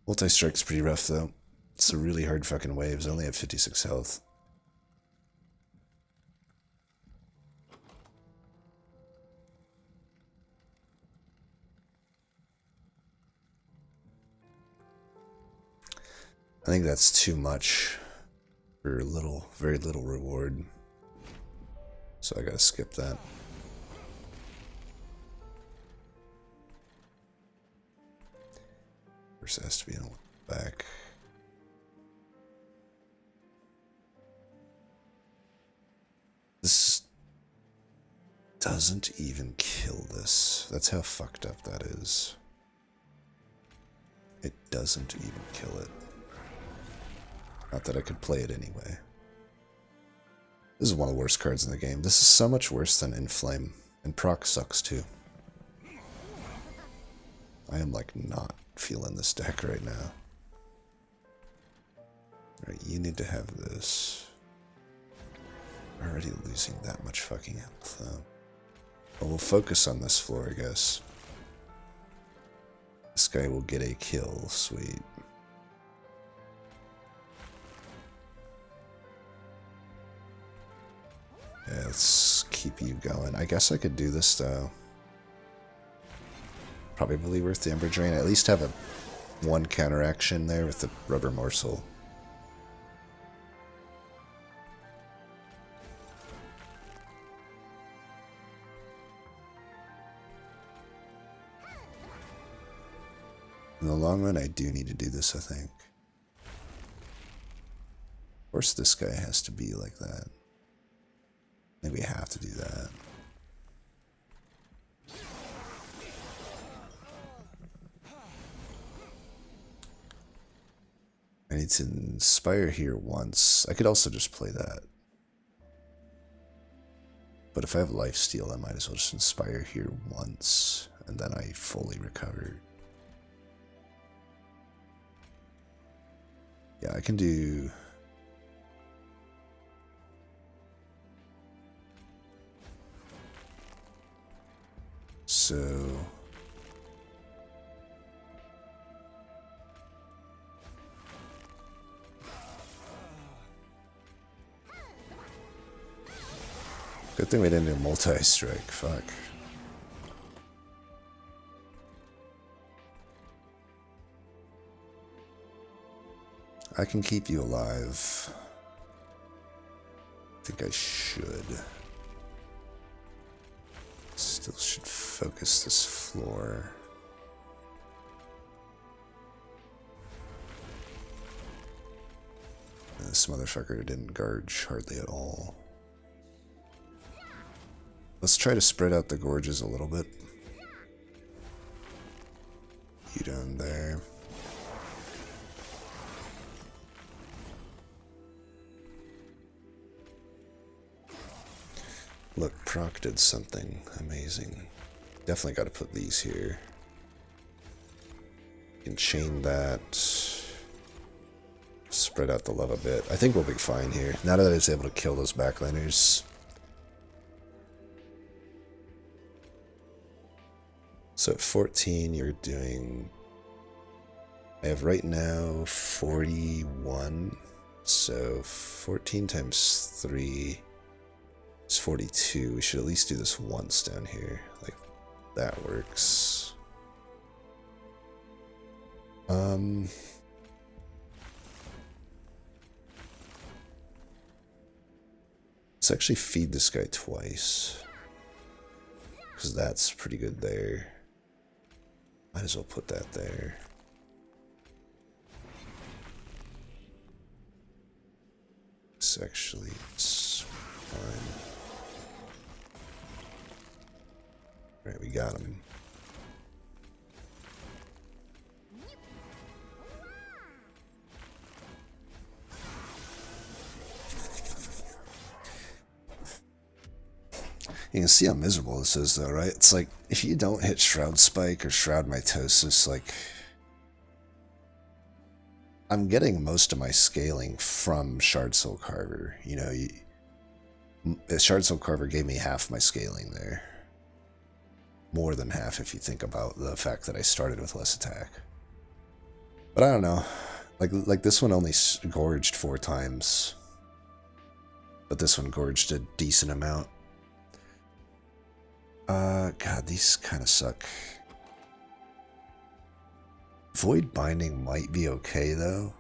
Multi-Strike's pretty rough though. It's a really hard fucking waves. I only have 56 health. I think that's too much for very little reward. So I gotta skip that. First has to be in the back. This doesn't even kill this. That's how fucked up that is. It doesn't even kill it. Not that I could play it anyway. This is one of the worst cards in the game. This is so much worse than Inflame. And proc sucks too. I am like not feeling this deck right now. Alright, you need to have this. We're already losing that much fucking health though. Well, we'll focus on this floor, I guess. This guy will get a kill, sweet. Yeah, let's keep you going. I guess I could do this though. Probably worth the Ember Drain. At least have a one counteraction there with the Rubber Morsel. In the long run, I do need to do this, I think. Of course, this guy has to be like that. I think we have to do that. I need to inspire here once. I could also just play that. But if I have lifesteal, I might as well just inspire here once, and then I fully recover. Yeah, I can do... So... Good thing we didn't do multi-strike, fuck. I can keep you alive. I think I should. Still should focus this floor. This motherfucker didn't gorge hardly at all. Let's try to spread out the gorges a little bit. You down there. Look, proc did something amazing. Definitely got to put these here. You can chain that. Spread out the love a bit. I think we'll be fine here. Now that I was able to kill those backliners. So at 14, you're doing... I have right now 41. So 14 times 3 is 42. We should at least do this once down here. Like, that works. Let's actually feed this guy twice. Because that's pretty good there. Might as well put that there. It's actually fine. Alright, we got him. You can see how miserable this is though, right? It's like, if you don't hit Shroud Spike or Shroud Mitosis, like... I'm getting most of my scaling from Shard Soul Carver. You know, Shard Soul Carver gave me half my scaling there. More than half if you think about the fact that I started with less attack. But I don't know. Like this one only gorged 4 times. But this one gorged a decent amount. God, these kind of suck. Void Binding might be okay, though.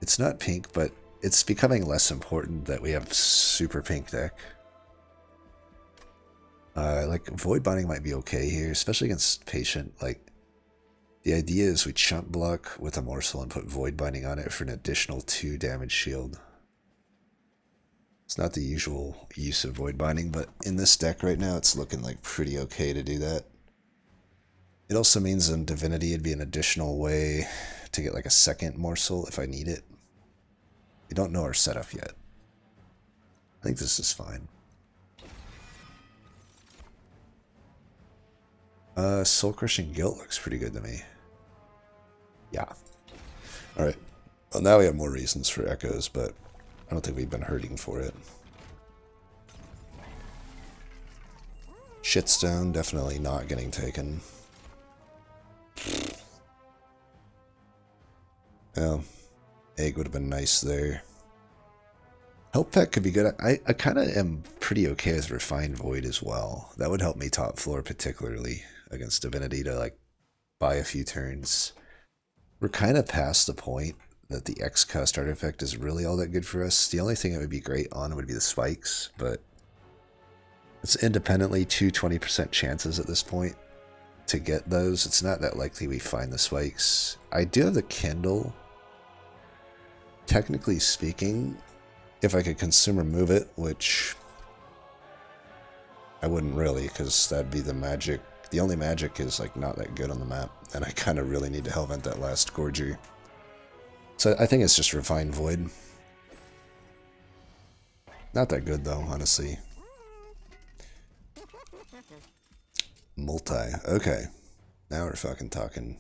It's not pink, but it's becoming less important that we have super pink deck. Like, Void Binding might be okay here, especially against Patient. Like, the idea is we chump block with a morsel and put Void Binding on it for an additional 2 damage shield. It's not the usual use of Void Binding, but in this deck right now, it's looking like pretty okay to do that. It also means in Divinity it'd be an additional way to get like a second morsel if I need it. We don't know our setup yet. I think this is fine. Soul Crushing Guilt looks pretty good to me. Yeah. Alright. Well, now we have more reasons for echoes, but I don't think we've been hurting for it. Shitstone, definitely not getting taken. Yeah, egg would have been nice there. Help Pack could be good. I kind of am pretty okay with Refined Void as well. That would help me top floor, particularly against Divinity, to like buy a few turns. We're kind of past the point that the X-Cast artifact is really all that good for us. The only thing it would be great on would be the spikes, but it's independently 20% chances at this point to get those. It's not that likely we find the spikes. I do have the Kindle. Technically speaking, if I could consume remove it, which I wouldn't really, because that'd be the magic. The only magic is like not that good on the map, and I kind of really need to Hellvent that last Gorger. So I think it's just Refined Void. Not that good though, honestly. Multi. Okay. Now we're fucking talking.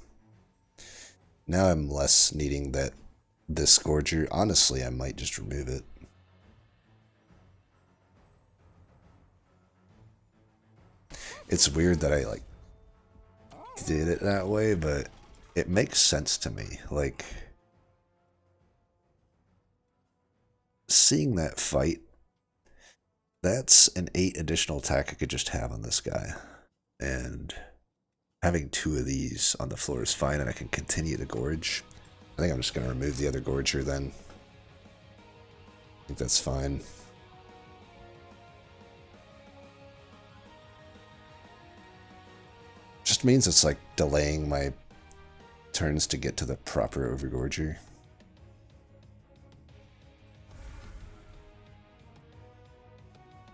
Now I'm less needing this Gorger. Honestly, I might just remove it. It's weird that I like did it that way, but it makes sense to me. Like, seeing that fight, that's an 8 additional attack I could just have on this guy. And having 2 of these on the floor is fine, and I can continue to gorge. I think I'm just going to remove the other Gorger then. I think that's fine. Just means it's like delaying my turns to get to the proper Overgorger.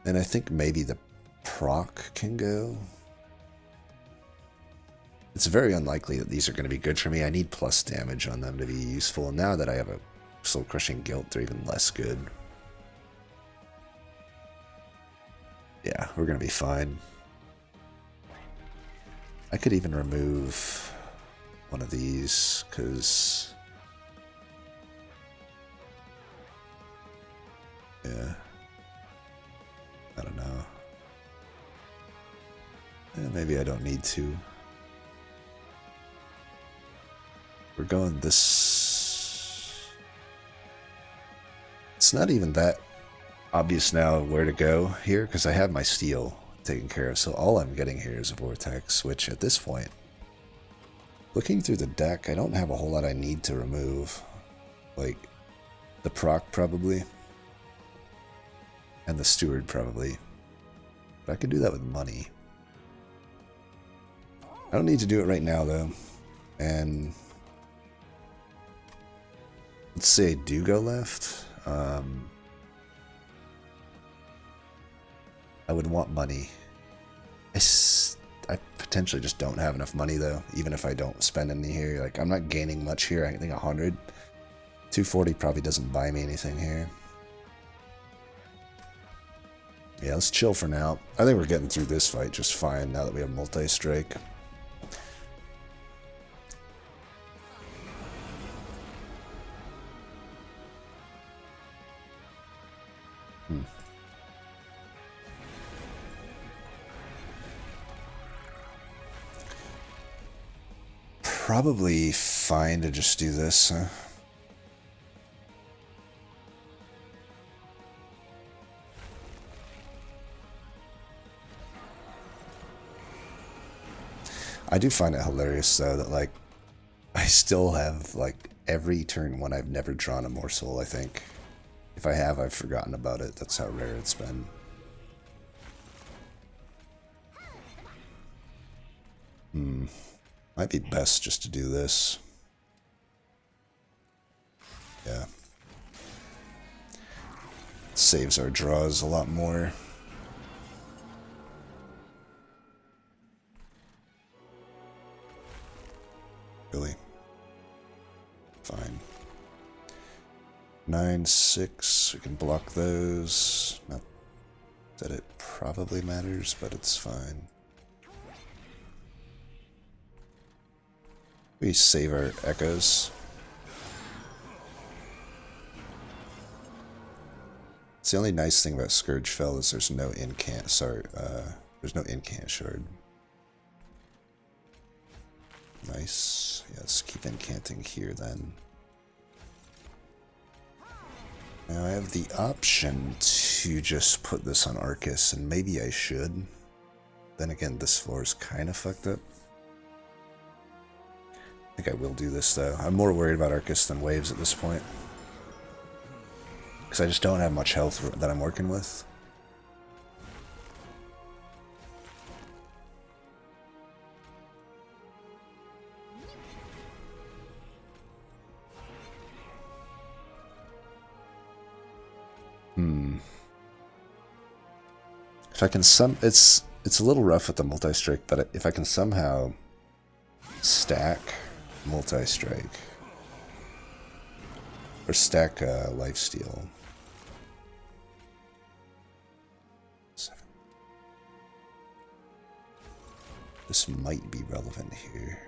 And I think maybe the proc can go. It's very unlikely that these are going to be good for me. I need plus damage on them to be useful. And now that I have a Soul Crushing Guilt, they're even less good. Yeah, we're going to be fine. I could even remove one of these, because... yeah. I don't know. Yeah, maybe I don't need to. We're going this... It's not even that obvious now where to go here, because I have my steel taken care of, so all I'm getting here is a Vortex, which at this point, looking through the deck, I don't have a whole lot I need to remove. Like, the proc probably, and the Steward probably. But I could do that with money. I don't need to do it right now, though. And let's say I do go left. I would want money. I potentially just don't have enough money, though, even if I don't spend any here. Like, I'm not gaining much here. I think 100. 240 probably doesn't buy me anything here. Yeah, let's chill for now. I think we're getting through this fight just fine now that we have multi-strike. Probably fine to just do this, huh? I do find it hilarious, though, that, like, I still have, like, every turn when I've never drawn a morsel, I think. If I have, I've forgotten about it. That's how rare it's been. Might be best just to do this. Yeah. Saves our draws a lot more. Really? Fine. 9, 6, we can block those. Not that it probably matters, but it's fine. We save our echoes. It's the only nice thing about Scourge Fell is there's no incant. Sorry, there's no incant shard. Nice. Yes, keep incanting here then. Now I have the option to just put this on Arcus, and maybe I should. Then again, this floor is kind of fucked up. I think I will do this though. I'm more worried about Arcus than waves at this point. Because I just don't have much health that I'm working with. If I can it's a little rough with the multi-strike, but if I can somehow stack multi-strike or stack lifesteal. 7. This might be relevant here.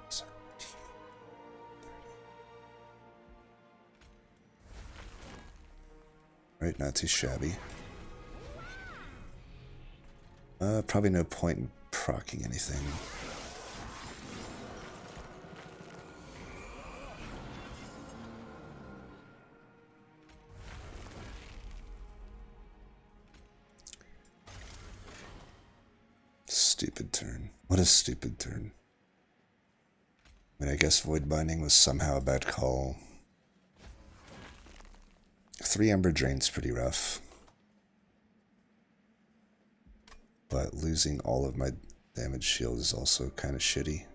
17. Right, not too shabby. Probably no point in proccing anything. Stupid turn. What a stupid turn. I mean, I guess Void Binding was somehow a bad call. 3 Ember Drain's pretty rough. But losing all of my damage shield is also kind of shitty.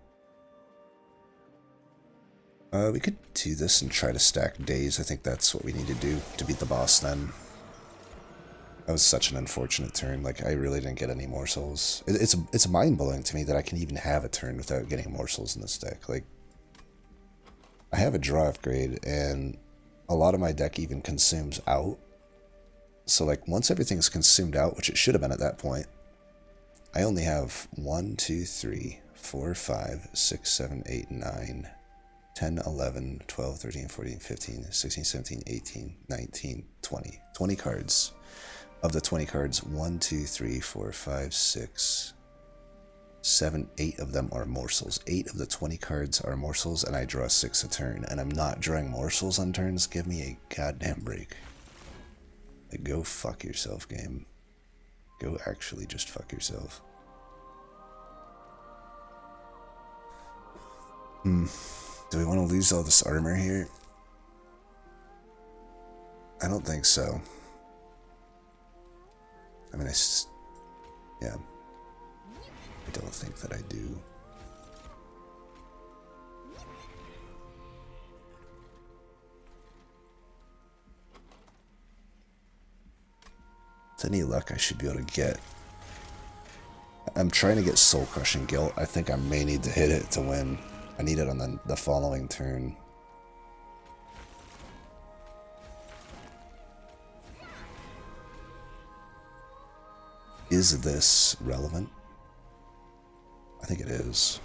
We could do this and try to stack days. I think that's what we need to do to beat the boss then. That was such an unfortunate turn. Like, I really didn't get any morsels. It's mind-blowing to me that I can even have a turn without getting morsels in this deck. Like, I have a draw upgrade, and a lot of my deck even consumes out. So, like, once everything's consumed out, which it should have been at that point, I only have 1, 2, 3, 4, 5, 6, 7, 8, 9, 10, 11, 12, 13, 14, 15, 16, 17, 18, 19, 20. 20 cards. Of the 20 cards, 1, 2, 3, 4, 5, 6, 7, 8 of them are morsels. 8 of the 20 cards are morsels, and I draw 6 a turn. And I'm not drawing morsels on turns? Give me a goddamn break. Like, go fuck yourself, game. Go actually just fuck yourself. Do we want to lose all this armor here? I don't think so. I mean, yeah. I don't think that I do. With any luck, I should be able to get... I'm trying to get Soul Crushing Guilt. I think I may need to hit it to win. I need it on the following turn. Is this relevant? I think it is.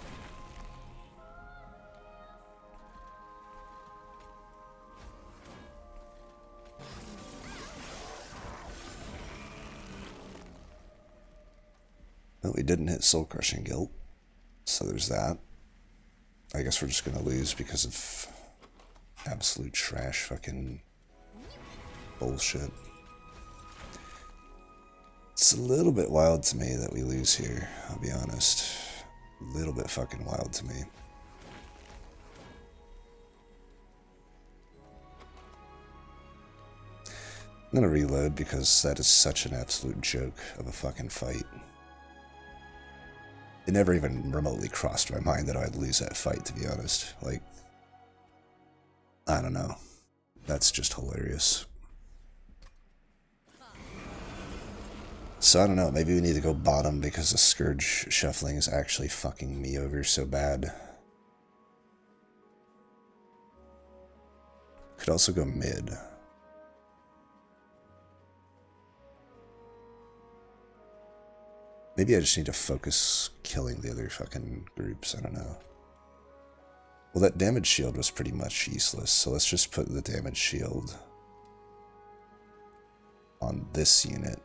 No, we didn't hit Soul Crushing Guilt, so there's that. I guess we're just gonna lose because of absolute trash fucking bullshit. It's a little bit wild to me that we lose here, I'll be honest. A little bit fucking wild to me. I'm gonna reload because that is such an absolute joke of a fucking fight. It never even remotely crossed my mind that I'd lose that fight, to be honest. Like, I don't know. That's just hilarious. So I don't know, maybe we need to go bottom because the Scourge shuffling is actually fucking me over so bad. Could also go mid. Maybe I just need to focus killing the other fucking groups, I don't know. Well, that damage shield was pretty much useless, so let's just put the damage shield on this unit.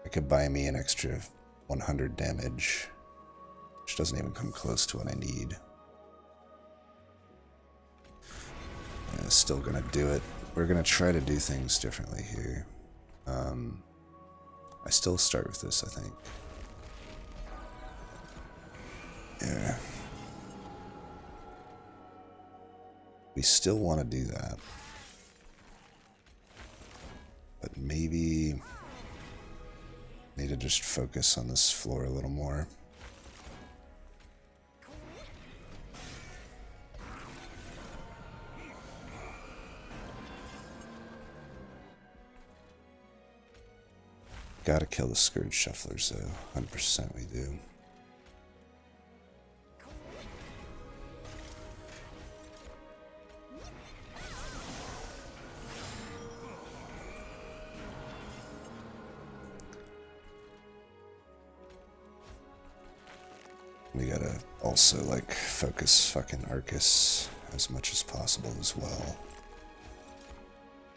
It could buy me an extra 100 damage, which doesn't even come close to what I need. Yeah, still gonna do it. We're gonna try to do things differently here. I still start with this, I think. Yeah. We still want to do that. But maybe need to just focus on this floor a little more. Gotta kill the Scourge Shufflers though, 100% we do. We gotta also, like, focus fucking Arcus as much as possible as well.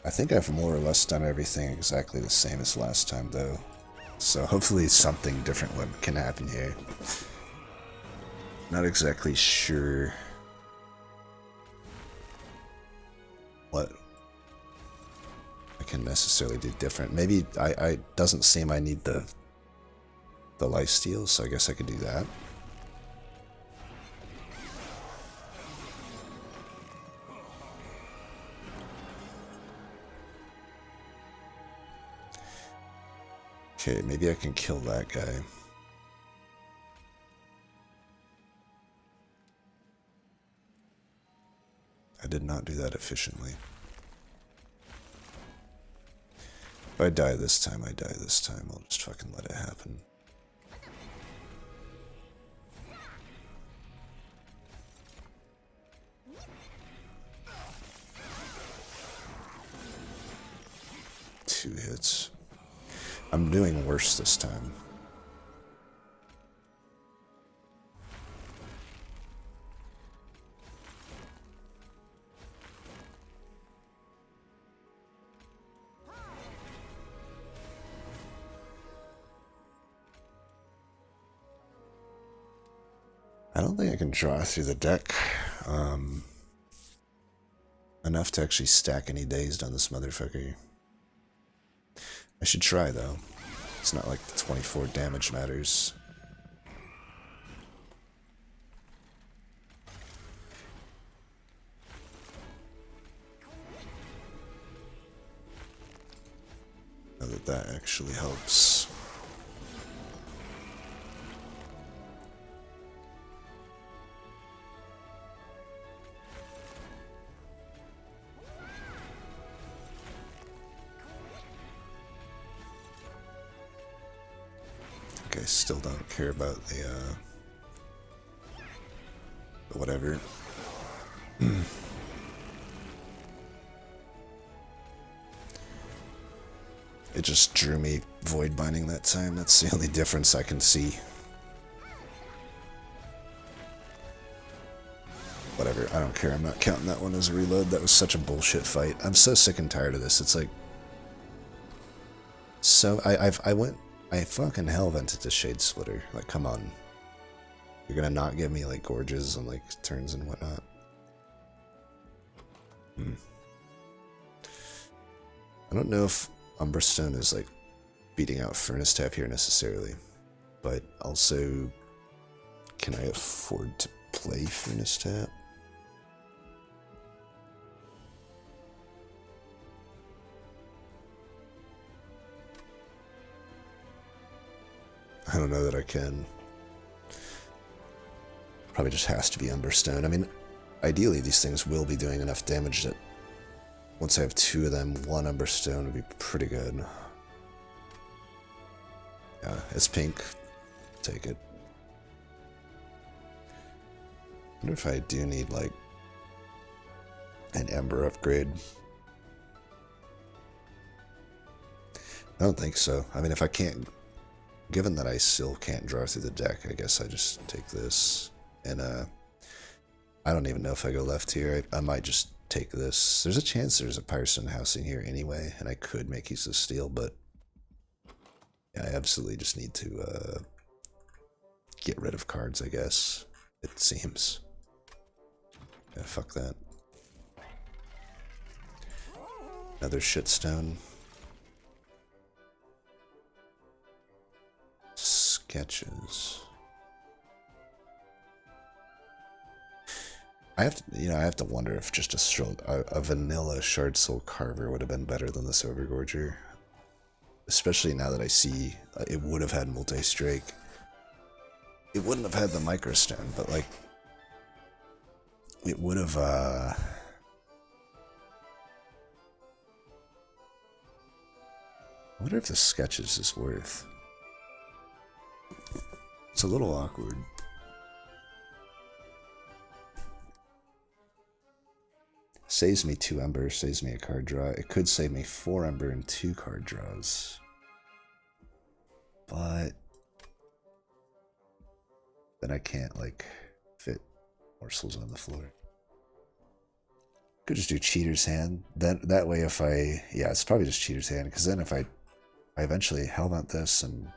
I think I've more or less done everything exactly the same as last time, though. So hopefully something different can happen here. Not exactly sure what I can necessarily do different. Maybe I doesn't seem I need the lifesteal, so I guess I could do that. Okay, maybe I can kill that guy. I did not do that efficiently. If I die this time, I die this time. I'll just fucking let it happen. Two hits. I'm doing worse this time. I don't think I can draw through the deck enough to actually stack any dazed on this motherfucker. I should try, though. It's not like the 24 damage matters. Know that actually helps. I still don't care about the whatever. It just drew me Void Binding that time. That's the only difference I can see. Whatever, I don't care. I'm not counting that one as a reload. That was such a bullshit fight. I'm so sick and tired of this. It's like, so I went I fucking hell vented the Shade Splitter. Like, come on. You're gonna not give me, like, gorges on, like, turns and whatnot. I don't know if Umberstone is, like, beating out Furnace Tap here necessarily. But also, can I afford to play Furnace Tap? I don't know that I can. Probably just has to be Umberstone. I mean, ideally these things will be doing enough damage that once I have two of them, one Umberstone would be pretty good. Yeah, it's pink. Take it. I wonder if I do need, like, an Ember upgrade. I don't think so. I mean, if I can't... Given that I still can't draw through the deck, I guess I just take this. And, I don't even know if I go left here. I might just take this. There's a chance there's a Pyrestone housing here anyway, and I could make use of steel, but... Yeah, I absolutely just need to, get rid of cards, I guess. It seems. Yeah, fuck that. Another shitstone. Sketches. I have to wonder if just a vanilla Shard Soul Carver would have been better than this Overgorger. Especially now that I see it would have had multi-strike. It wouldn't have had the Microstone, but, like, it would have, I wonder if the Sketches is worth. It's a little awkward. Saves me 2 Ember, saves me a card draw. It could save me 4 Ember and 2 card draws. But then I can't, like, fit morsels on the floor. Could just do Cheater's Hand. That way if I... Yeah, it's probably just Cheater's Hand, because then if I eventually Hellmount this, and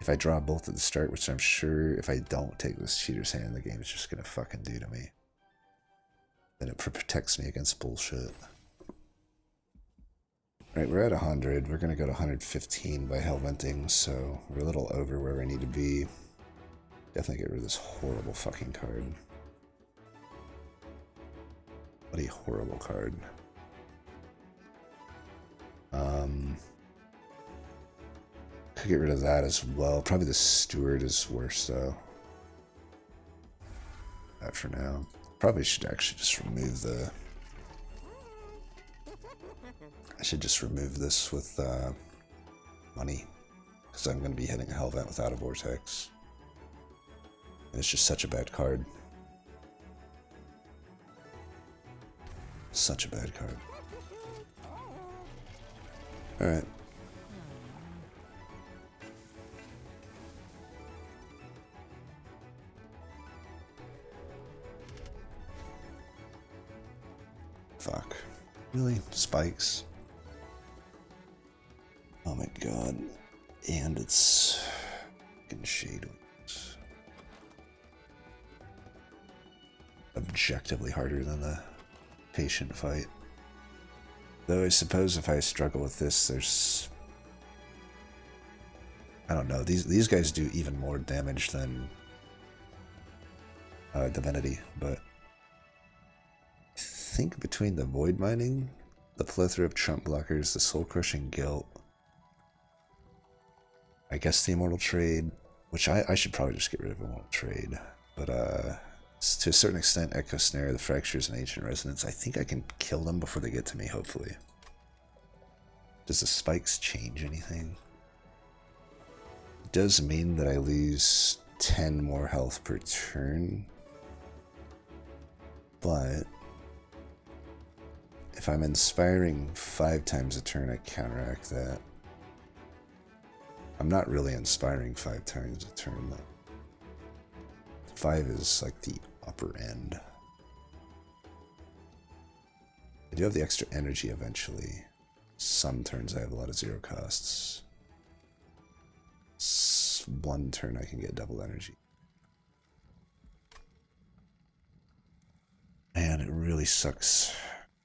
if I draw both at the start, which I'm sure if I don't take this Cheater's Hand, the game is just gonna fucking do to me. Then it protects me against bullshit. Right, we're at 100. We're gonna go to 115 by Hellventing, so we're a little over where we need to be. Definitely get rid of this horrible fucking card. What a horrible card. Could get rid of that as well. Probably the Steward is worse though. That for now. Probably should actually just remove the... I should just remove this with money. Because I'm going to be hitting a Hellvent without a Vortex. And it's just such a bad card. Such a bad card. Alright. Fuck. Really? Spikes? Oh my god. And it's fucking Shade. Objectively harder than the Patient fight. Though I suppose if I struggle with this, there's... I don't know. These guys do even more damage than Divinity, but I think between the Void Mining, the plethora of Trump blockers, the Soul Crushing Guilt, I guess the Immortal Trade, which I should probably just get rid of Immortal Trade, but to a certain extent, Echo Snare, the Fractures, and Ancient Resonance, I think I can kill them before they get to me, hopefully. Does the spikes change anything? It does mean that I lose 10 more health per turn, but if I'm inspiring 5 times a turn, I counteract that. I'm not really inspiring 5 times a turn, though. 5 is like the upper end. I do have the extra energy eventually. Some turns I have a lot of 0 costs. least one turn I can get double energy. Man, it really sucks.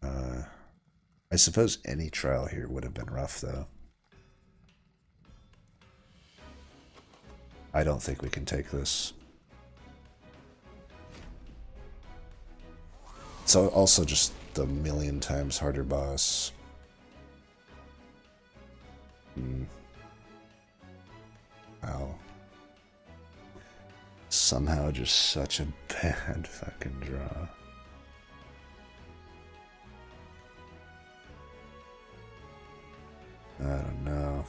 I suppose any trial here would have been rough, though. I don't think we can take this. It's also just the million times harder boss. Wow. Somehow just such a bad fucking draw. I don't know.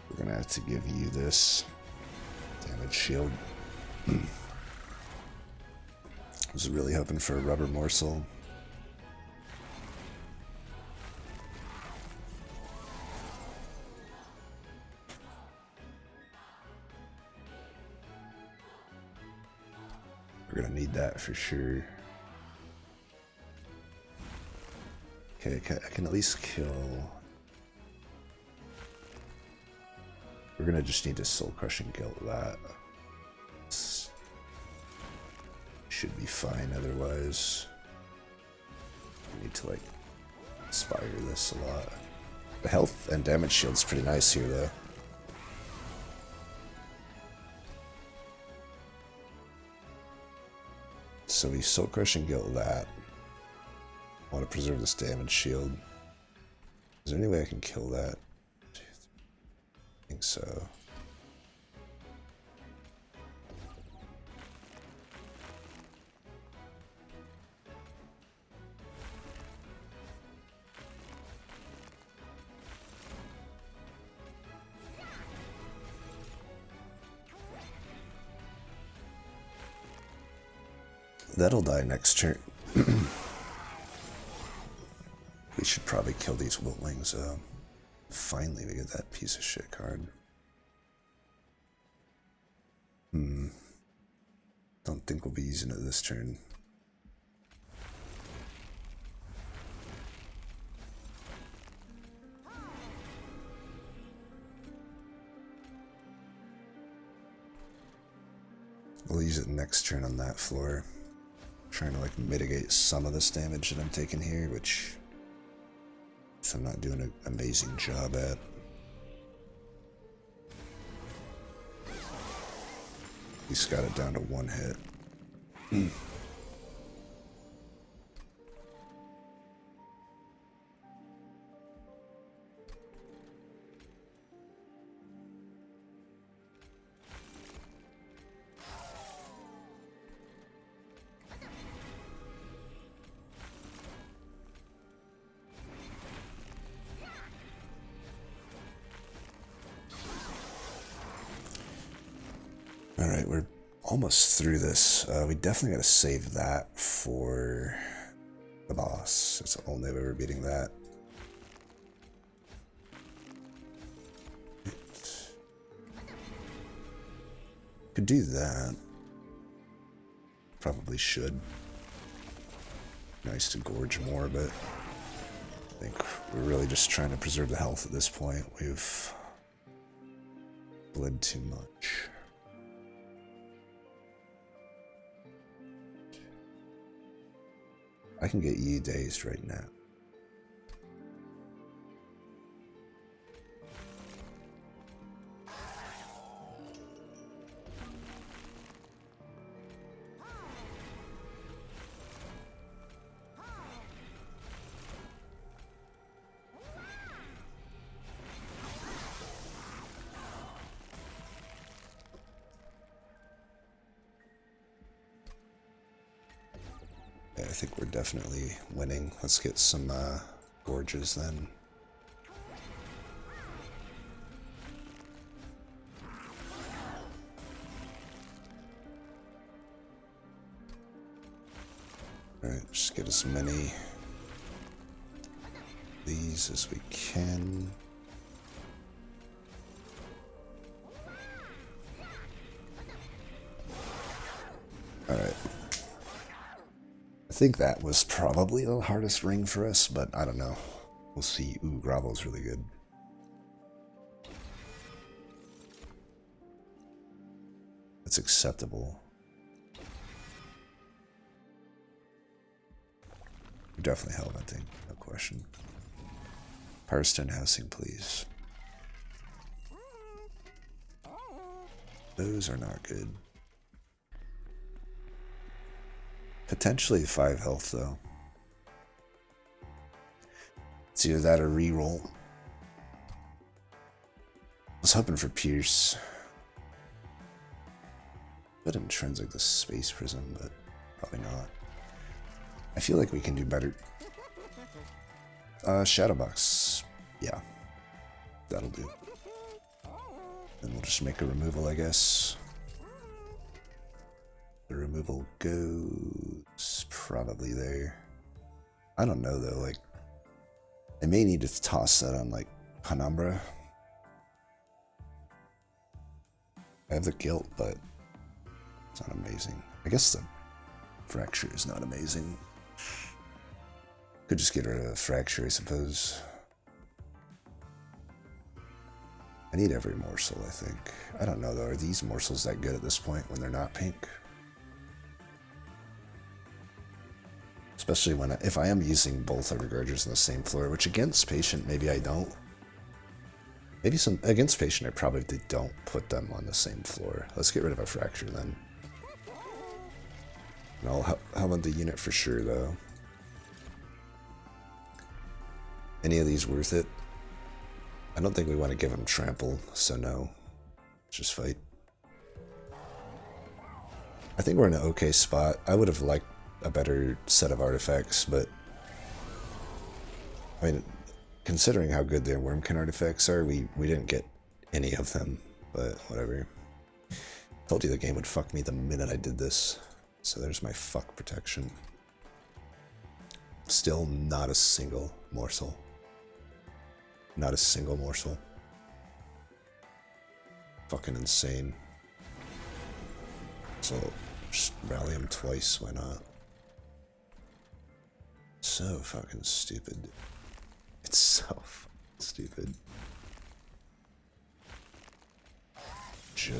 We're gonna have to give you this damage shield. I was really hoping for a rubber morsel. We're gonna need that for sure. Okay, I can at least kill. We're gonna just need to soul crushing guilt that. Should be fine otherwise. We need to like inspire this a lot. The health and damage shield's pretty nice here though. So we soul crushing guilt that. I want to preserve this damage shield. Is there any way I can kill that? I think so. That'll die next turn. We should probably kill these Wiltlings. Finally, we get that piece of shit card. Don't think we'll be using it this turn. We'll use it next turn on that floor. Trying to like mitigate some of this damage that I'm taking here, which I'm not doing an amazing job at. He's got it down to one hit. Alright, we're almost through this. We definitely gotta save that for the boss. It's the only way we're beating that. Could do that. Probably should. Nice to gorge more, but I think we're really just trying to preserve the health at this point. We've bled too much. I can get you dazed right now. Yeah, I think we're definitely winning. Let's get some gorges then. Alright, just get as many of these as we can. Alright. I think that was probably the hardest ring for us, but I don't know. We'll see. Ooh, Gravel's really good. It's acceptable. We're definitely helmeting, no question. Firestone housing, please. Those are not good. Potentially 5 health, though. It's either that or reroll. I was hoping for Pierce. Bit intrinsic to Space Prism, but probably not. I feel like we can do better. Shadowbox. Yeah. That'll do. Then we'll just make a removal, I guess. The removal goes probably there. I don't know, though. Like, I may need to toss that on, like, Penumbra. I have the Guilt, but it's not amazing. I guess the Fracture is not amazing. Could just get rid of Fracture, I suppose. I need every morsel, I think. I don't know, though. Are these morsels that good at this point when they're not pink? Especially when if I am using both of the gorgers on the same floor, which against Patient, maybe I don't. Maybe against Patient, I probably don't put them on the same floor. Let's get rid of a Fracture then. And I'll helmet the unit for sure, though. Any of these worth it? I don't think we want to give him Trample, so no. Let's just fight. I think we're in an okay spot. I would have liked a better set of artifacts, but I mean, considering how good their Wormkin artifacts are, we didn't get any of them, but whatever. Told you the game would fuck me the minute I did this, so there's my fuck protection. Still not a single morsel. Not a single morsel. Fucking insane. So, just rally him twice, why not? So fucking stupid. It's so fucking stupid. Joke.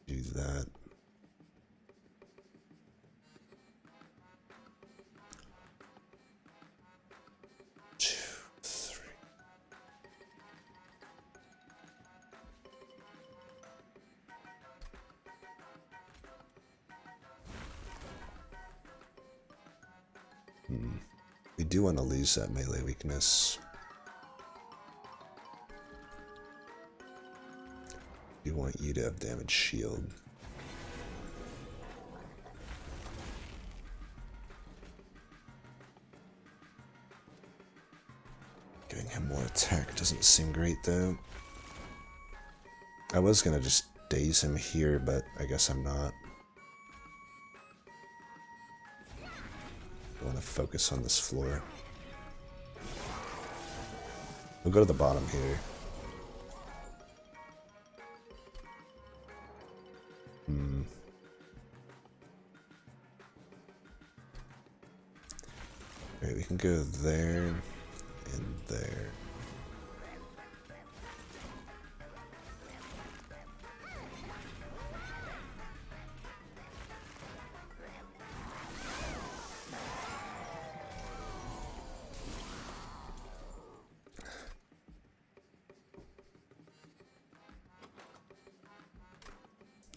Do that. We do want to lose that melee weakness. We want you to have damage shield. Giving him more attack doesn't seem great though. I was gonna just daze him here, but I guess I'm not. I want to focus on this floor. We'll go to the bottom here. Alright, we can go there and there.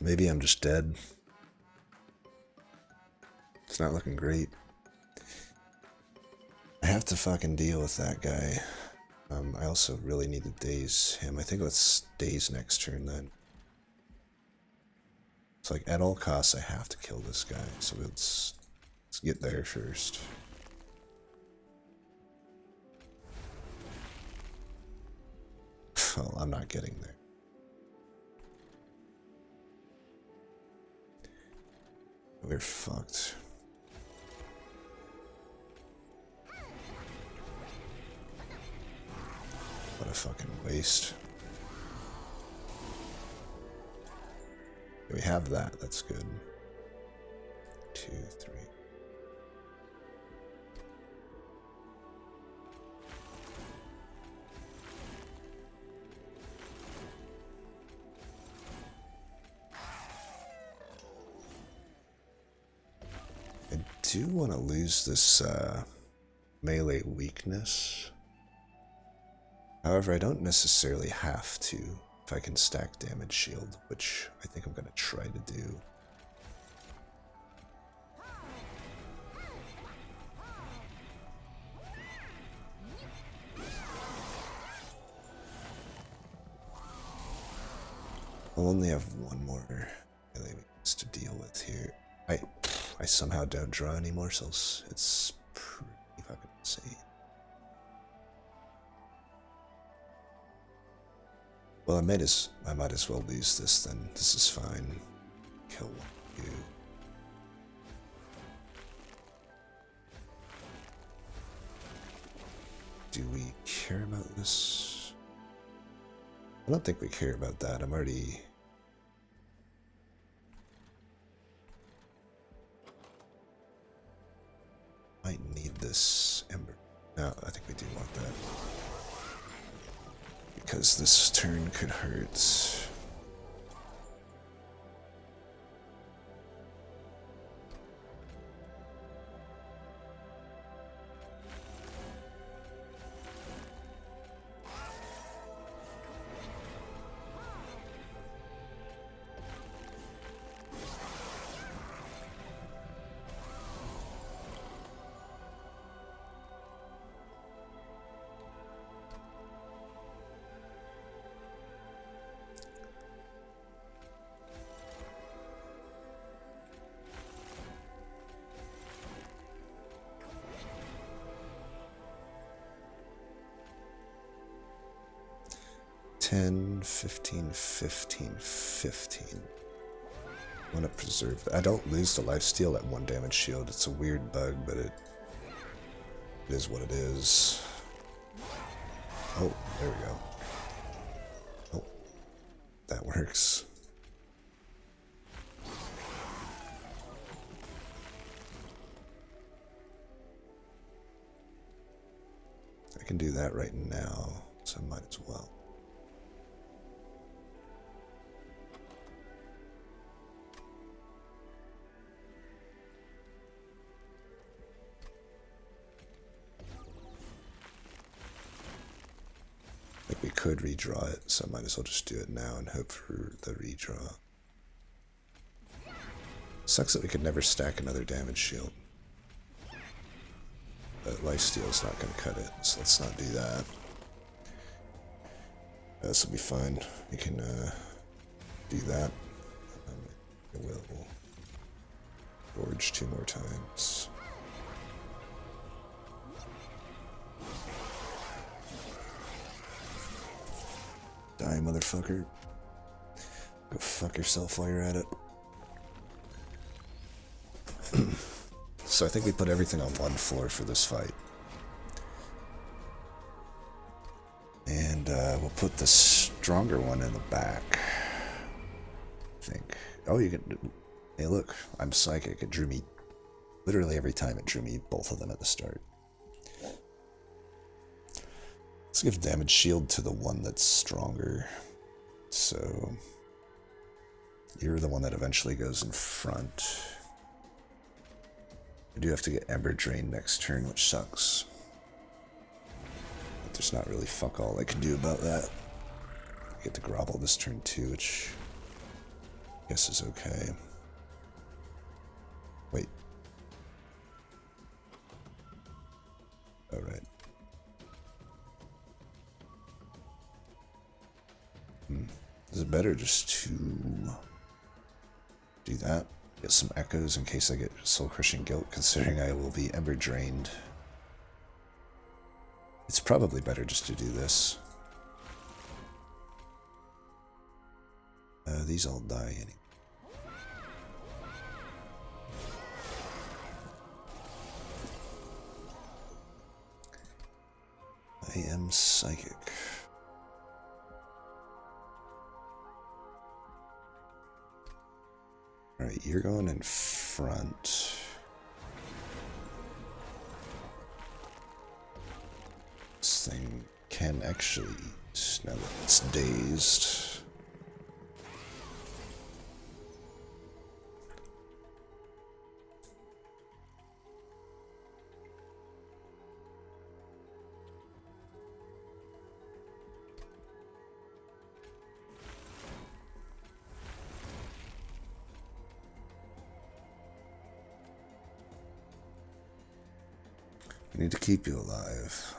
Maybe I'm just dead. It's not looking great. I have to fucking deal with that guy. I also really need to daze him. I think let's daze next turn then. It's like at all costs I have to kill this guy, so let's get there first. Well, I'm not getting there. We're fucked. What a fucking waste. We have that, that's good. 2, 3. I do want to lose this melee weakness. However, I don't necessarily have to if I can stack damage shield, which I think I'm going to try to do. I'll only have one more melee weakness to deal with here. I somehow don't draw any morsels. It's pretty fucking insane. Well, I might as well lose this then. This is fine. Kill one of you. Do we care about this? I don't think we care about that. I'm already... might need this ember. No, I think we do want that. Because this turn could hurt. $10, $15, $15, $15. I want to preserve that. I don't lose the lifesteal at 1 damage shield. It's a weird bug, but it is what it is. Oh, there we go. Oh, that works. I can do that right now, so I might as well. We could redraw it, so I might as well just do it now and hope for the redraw. Sucks that we could never stack another damage shield. But lifesteal's not going to cut it, so let's not do that. This will be fine. We can do that. We'll gorge 2 more times. Die, motherfucker. Go fuck yourself while you're at it. So I think we put everything on one floor for this fight. And we'll put the stronger one in the back. I think. Oh, you can... Hey, look. I'm psychic. It drew me... Literally every time it drew me both of them at the start. Let's give damage shield to the one that's stronger. So you're the one that eventually goes in front. I do have to get Ember Drain next turn, which sucks. But there's not really fuck all I can do about that. I get to grovel this turn too, which I guess is okay. Wait. Alright. Is it better just to do that? Get some echoes in case I get soul crushing guilt, considering I will be ember drained. It's probably better just to do this. These all die anyway. I am psychic. Alright, you're going in front. This thing can actually eat now that it's dazed. We need to keep you alive.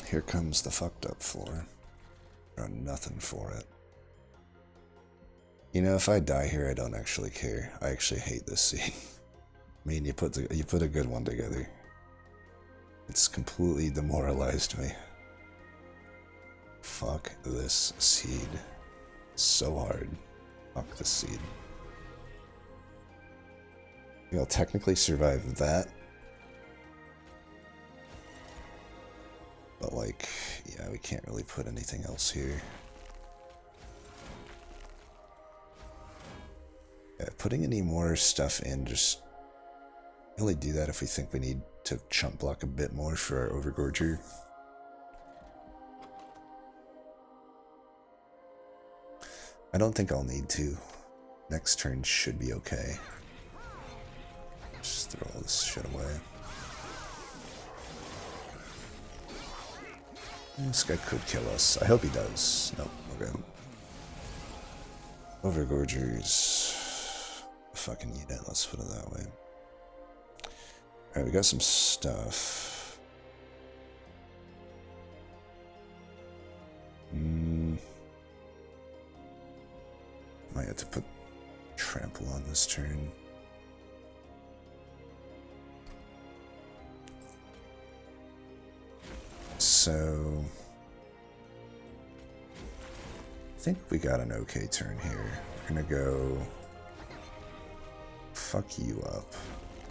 Here comes the fucked up floor. Got nothing for it. You know, if I die here, I don't actually care. I actually hate this scene. I mean, you put a good one together. It's completely demoralized me. Fuck this seed. So hard. Fuck this seed. I'll technically survive that. But like, yeah, we can't really put anything else here. Yeah, putting any more stuff in, just only do that if we think we need to chump block a bit more for our overgorger. I don't think I'll need to. Next turn should be okay. Just throw all this shit away. This guy could kill us. I hope he does. Nope, okay. Overgorger's a fucking unit, let's put it that way. Alright, we got some stuff. Might have to put trample on this turn. So I think we got an okay turn here. We're gonna go fuck you up.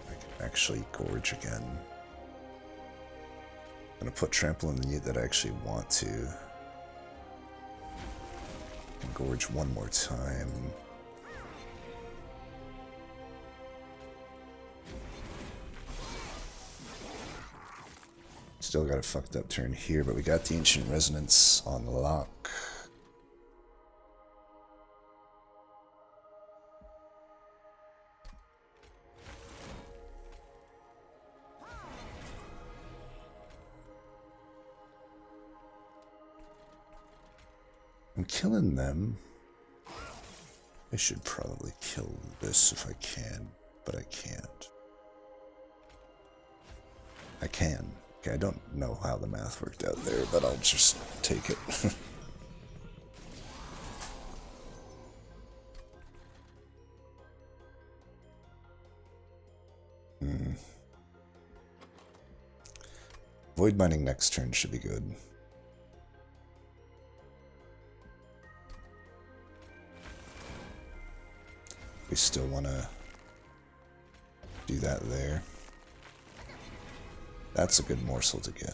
I can actually gorge again. I'm gonna put trample in the unit that I actually want to. And gorge one more time. Still got a fucked up turn here, but we got the Ancient Resonance on lock. I'm killing them. I should probably kill this if I can, but I can't. I can. Okay, I don't know how the math worked out there, but I'll just take it. Void Binding next turn should be good. We still want to do that there. That's a good morsel to get.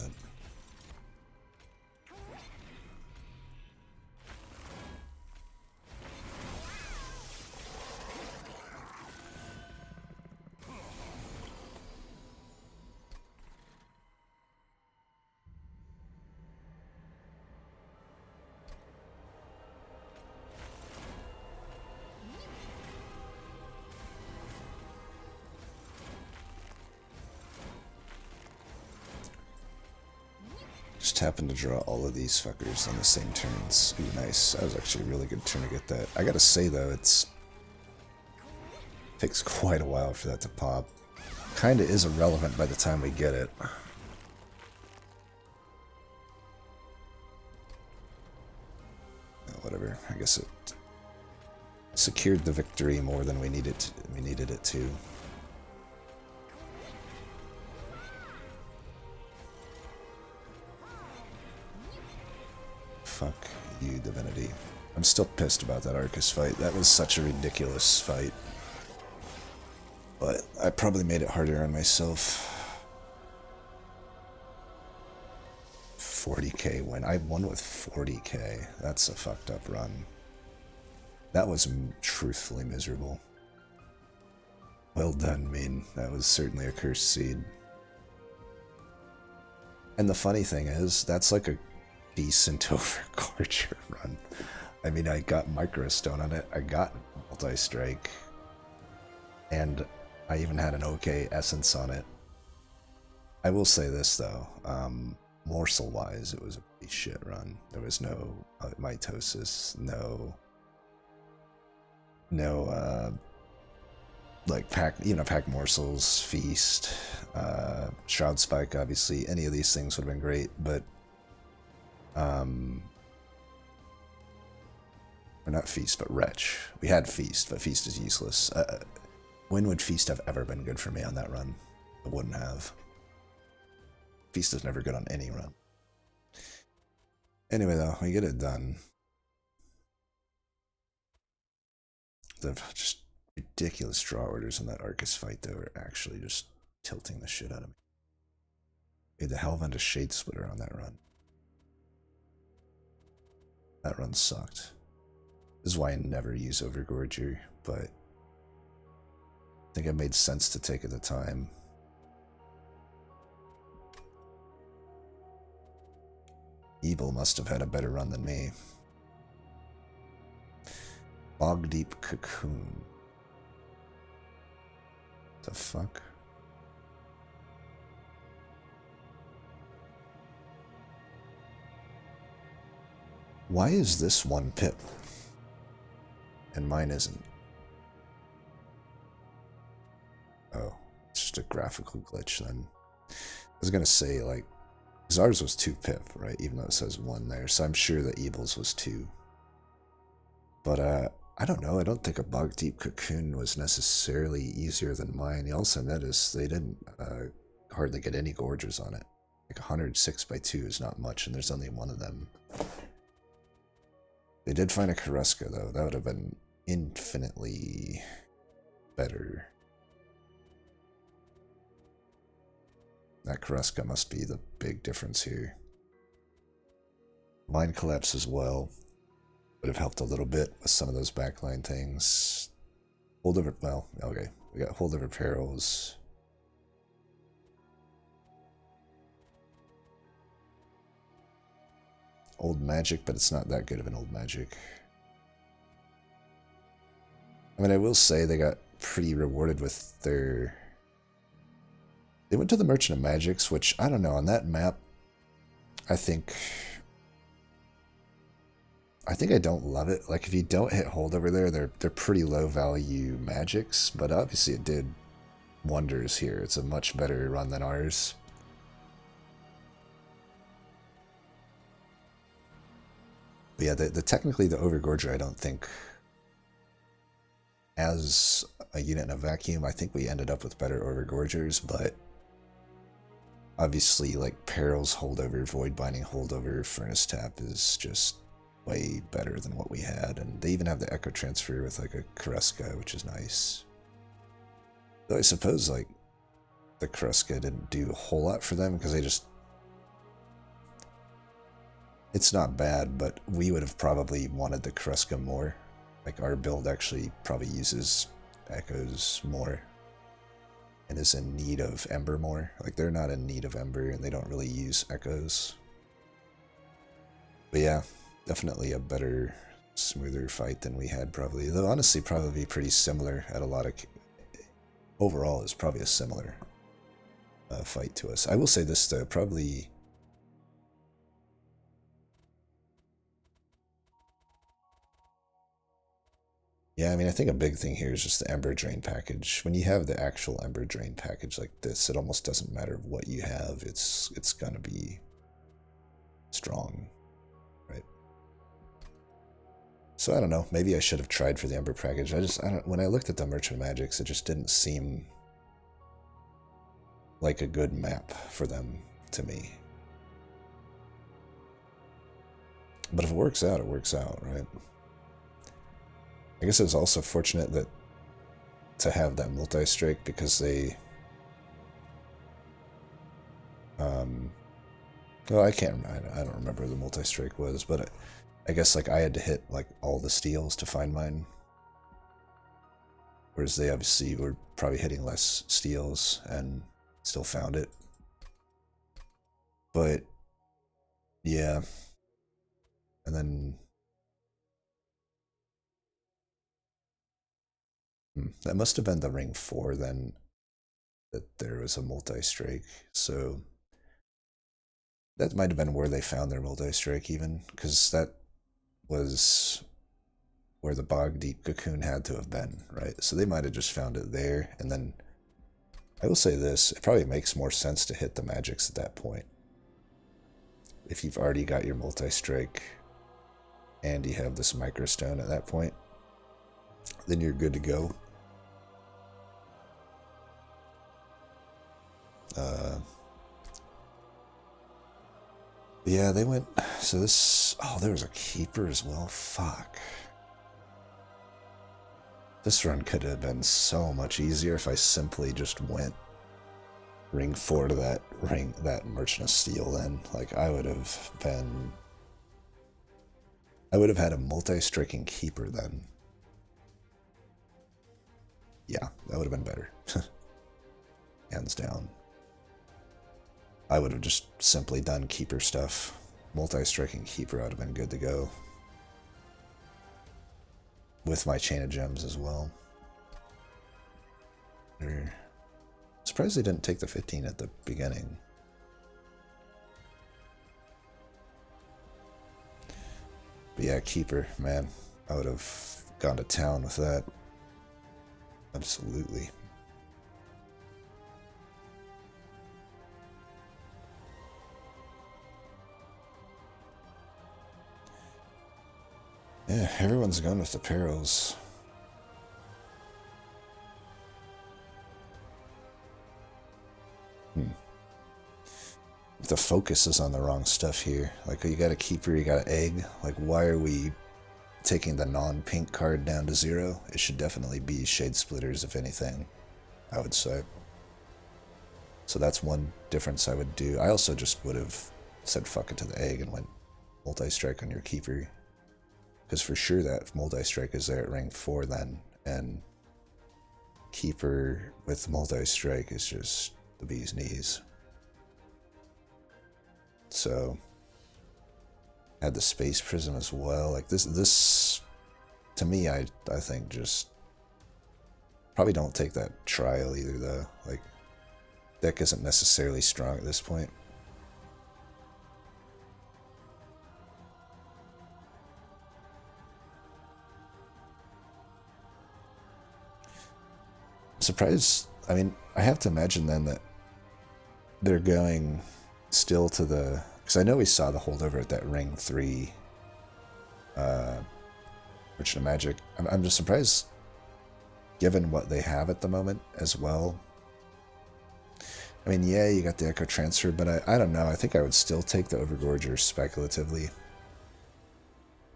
Just happened to draw all of these fuckers on the same turns. Ooh, nice. That was actually a really good turn to get that. I gotta say though, it takes quite a while for that to pop. Kinda is irrelevant by the time we get it. Whatever. I guess it secured the victory more than we needed it to. Fuck you, Divinity. I'm still pissed about that Arcus fight. That was such a ridiculous fight. But I probably made it harder on myself. 40k win. I won with 40k. That's a fucked up run. That was truthfully miserable. Well done, Mean. That was certainly a cursed seed. And the funny thing is, that's like a decent over-gorger run. I mean, I got Microstone on it, I got Multi-Strike, and I even had an okay Essence on it. I will say this, though. Morsel-wise, it was a pretty shit run. There was no mitosis, no like pack, pack morsels, feast, shroud spike. Obviously, any of these things would have been great, but or not feast, but wretch. We had feast, but feast is useless. When would feast have ever been good for me on that run? It wouldn't have. Feast is never good on any run. Anyway, though, we get it done. The just ridiculous draw orders in that Arcus fight, though, are actually just tilting the shit out of me. We had the Hellvent Shade Splitter on that run. That run sucked. This is why I never use Overgorger, but I think it made sense to take at the time. Evil must have had a better run than me. Bog Deep Cocoon. The fuck? Why is this one pip? And mine isn't. Oh, it's just a graphical glitch then. I was gonna say, like, because ours was 2 pip, right? Even though it says 1 there, so I'm sure that Evil's was 2. But, I don't know, I don't think a Bog Deep Cocoon was necessarily easier than mine. You also notice they didn't hardly get any gorges on it. Like 106 by 2 is not much, and there's only one of them. They did find a Karuska, though. That would have been infinitely better. That Karuska must be the big difference here. Line collapse as well would have helped a little bit with some of those backline things. Holdover, well, okay. We got Holdover Perils. Old Magic, but it's not that good of an Old Magic. I mean, I will say they got pretty rewarded with their... They went to the Merchant of Magics, which, I don't know, on that map, I think I don't love it. Like, if you don't hit hold over there, they're pretty low value magics, but obviously it did wonders here. It's a much better run than ours. But yeah, technically the Overgorger, I don't think, as a unit in a vacuum, I think we ended up with better Overgorgers, but obviously, like, Perils holdover, Void Binding holdover, Furnace Tap is just way better than what we had, and they even have the Echo Transfer with, like, a Karuska, which is nice. Though I suppose, like, the Karuska didn't do a whole lot for them, because they just... It's not bad, but we would have probably wanted the Karuska more. Like, our build actually probably uses Echoes more and is in need of Ember more. Like, they're not in need of Ember, and they don't really use Echoes. But yeah, definitely a better, smoother fight than we had probably. Though honestly, probably pretty similar at a lot of... Overall, is probably a similar fight to us. I will say this, though, probably... Yeah, I mean, I think a big thing here is just the Ember Drain package. When you have the actual Ember Drain package like this, it almost doesn't matter what you have. It's gonna be strong, right? So I don't know. Maybe I should have tried for the Ember package. When I looked at the Merchant Magics, it just didn't seem like a good map for them to me. But if it works out, right? I guess it was also fortunate that to have that multi-strike, because they Well, I can't. I don't remember where the multi-strike was, but I guess like I had to hit like all the steals to find mine, whereas they obviously were probably hitting less steals and still found it. But yeah, and then that must have been the ring 4 then, that there was a multi-strike. So that might have been where they found their multi-strike even, because that was where the bog deep cocoon had to have been, right? So they might have just found it there, and then I will say this, it probably makes more sense to hit the magics at that point. If you've already got your multi-strike and you have this microstone at that point, then you're good to go. Yeah, they went, so this, oh, there was a keeper as well, fuck. This run could have been so much easier if I simply just went ring 4 to that Merchant of Steel then. Like, I would have had a multi-striking keeper then. Yeah, that would have been better. Hands down. I would have just simply done keeper stuff. Multi-striking keeper would have been good to go. With my chain of gems as well. Surprised they didn't take the 15 at the beginning. But yeah, keeper, man. I would have gone to town with that. Absolutely. Yeah, everyone's going with the perils. The focus is on the wrong stuff here. Like, you got a keeper, you got an egg. Like, why are we taking the non-pink card down to 0? It should definitely be Shade Splitters, if anything, I would say. So that's one difference I would do. I also just would have said fuck it to the egg and went multi-strike on your keeper. Because for sure that multi-strike is there at rank 4 then, and keeper with multi-strike is just the bee's knees. So, had the space prism as well. Like this to me, I think just probably don't take that trial either though. Like, deck isn't necessarily strong at this point. Surprised. I mean, I have to imagine then that they're going still to the, because I know we saw the holdover at that ring 3 Merchant of Magic. I'm just surprised given what they have at the moment as well. I mean, yeah, you got the Echo Transfer, but I don't know. I think I would still take the Overgorger speculatively.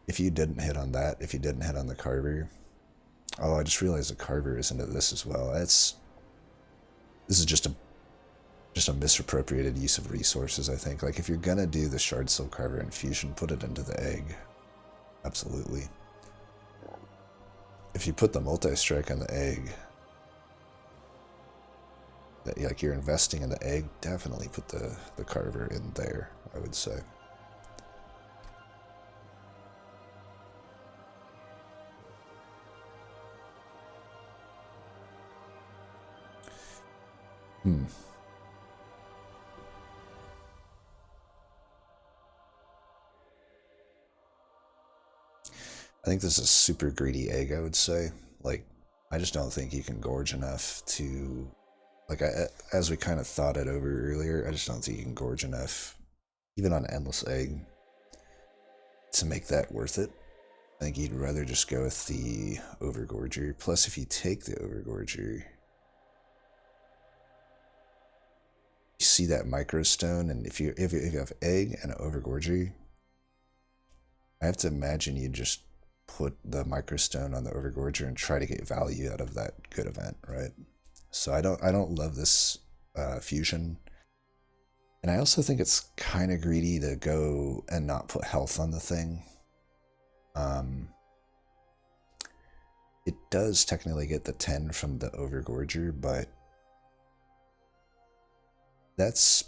If you didn't hit on that, if you didn't hit on the Carver. Oh, I just realized the Carver is into this as well. This is just a misappropriated use of resources, I think. Like, if you're gonna do the Shard Soul Carver infusion, put it into the egg. Absolutely. If you put the multi-strike on the egg, like, you're investing in the egg, definitely put the Carver in there, I would say. I think this is a super greedy egg, I would say. Like, I just don't think you can gorge enough to, like, as we kind of thought it over earlier, I just don't think you can gorge enough, even on Endless Egg, to make that worth it. I think you'd rather just go with the Overgorger. Plus, if you take the Overgorger, you see that Microstone, and if you have egg and an Overgorger, I have to imagine you just put the Microstone on the Overgorger and try to get value out of that good event, right? So I don't love this fusion. And I also think it's kind of greedy to go and not put health on the thing. It does technically get the 10 from the Overgorger, but that's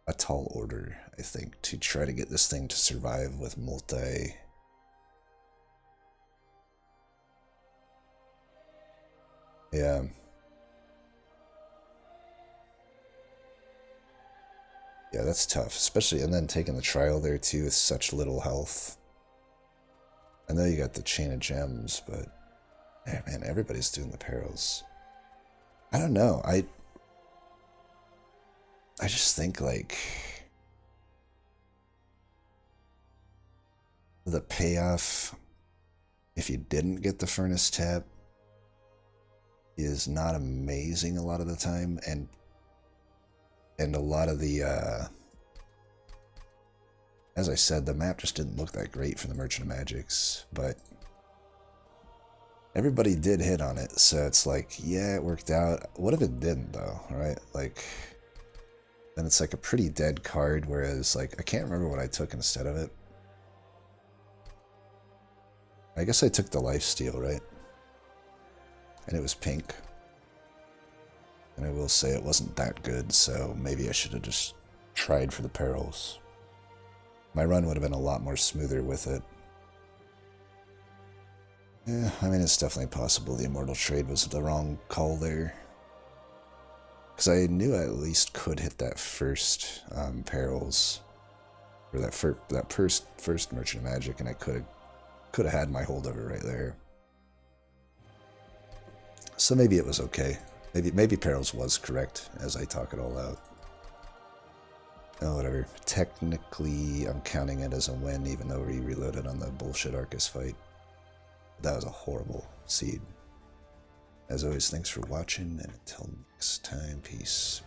a tall order, I think, to try to get this thing to survive with multi. Yeah. Yeah, that's tough, especially, and then taking the trial there too with such little health. I know you got the chain of gems, but yeah, man, everybody's doing the perils. I don't know. I just think like the payoff if you didn't get the furnace tap is not amazing a lot of the time, and a lot of the as I said, the map just didn't look that great for the Merchant of Magics, but everybody did hit on it, so it's like, yeah, it worked out. What if it didn't, though, right? Like, then it's like a pretty dead card, whereas, like, I can't remember what I took instead of it. I guess I took the lifesteal, right? And it was pink. And I will say it wasn't that good, so maybe I should have just tried for the perils. My run would have been a lot more smoother with it. Yeah, I mean, it's definitely possible the Immortal Trade was the wrong call there. Because I knew I at least could hit that first perils, or that first Merchant of Magic, and I could have had my holdover right there. So maybe it was okay. Maybe perils was correct as I talk it all out. Oh, whatever. Technically, I'm counting it as a win, even though we reloaded on the bullshit Arcus fight. That was a horrible seed. As always, thanks for watching, and until next time, peace.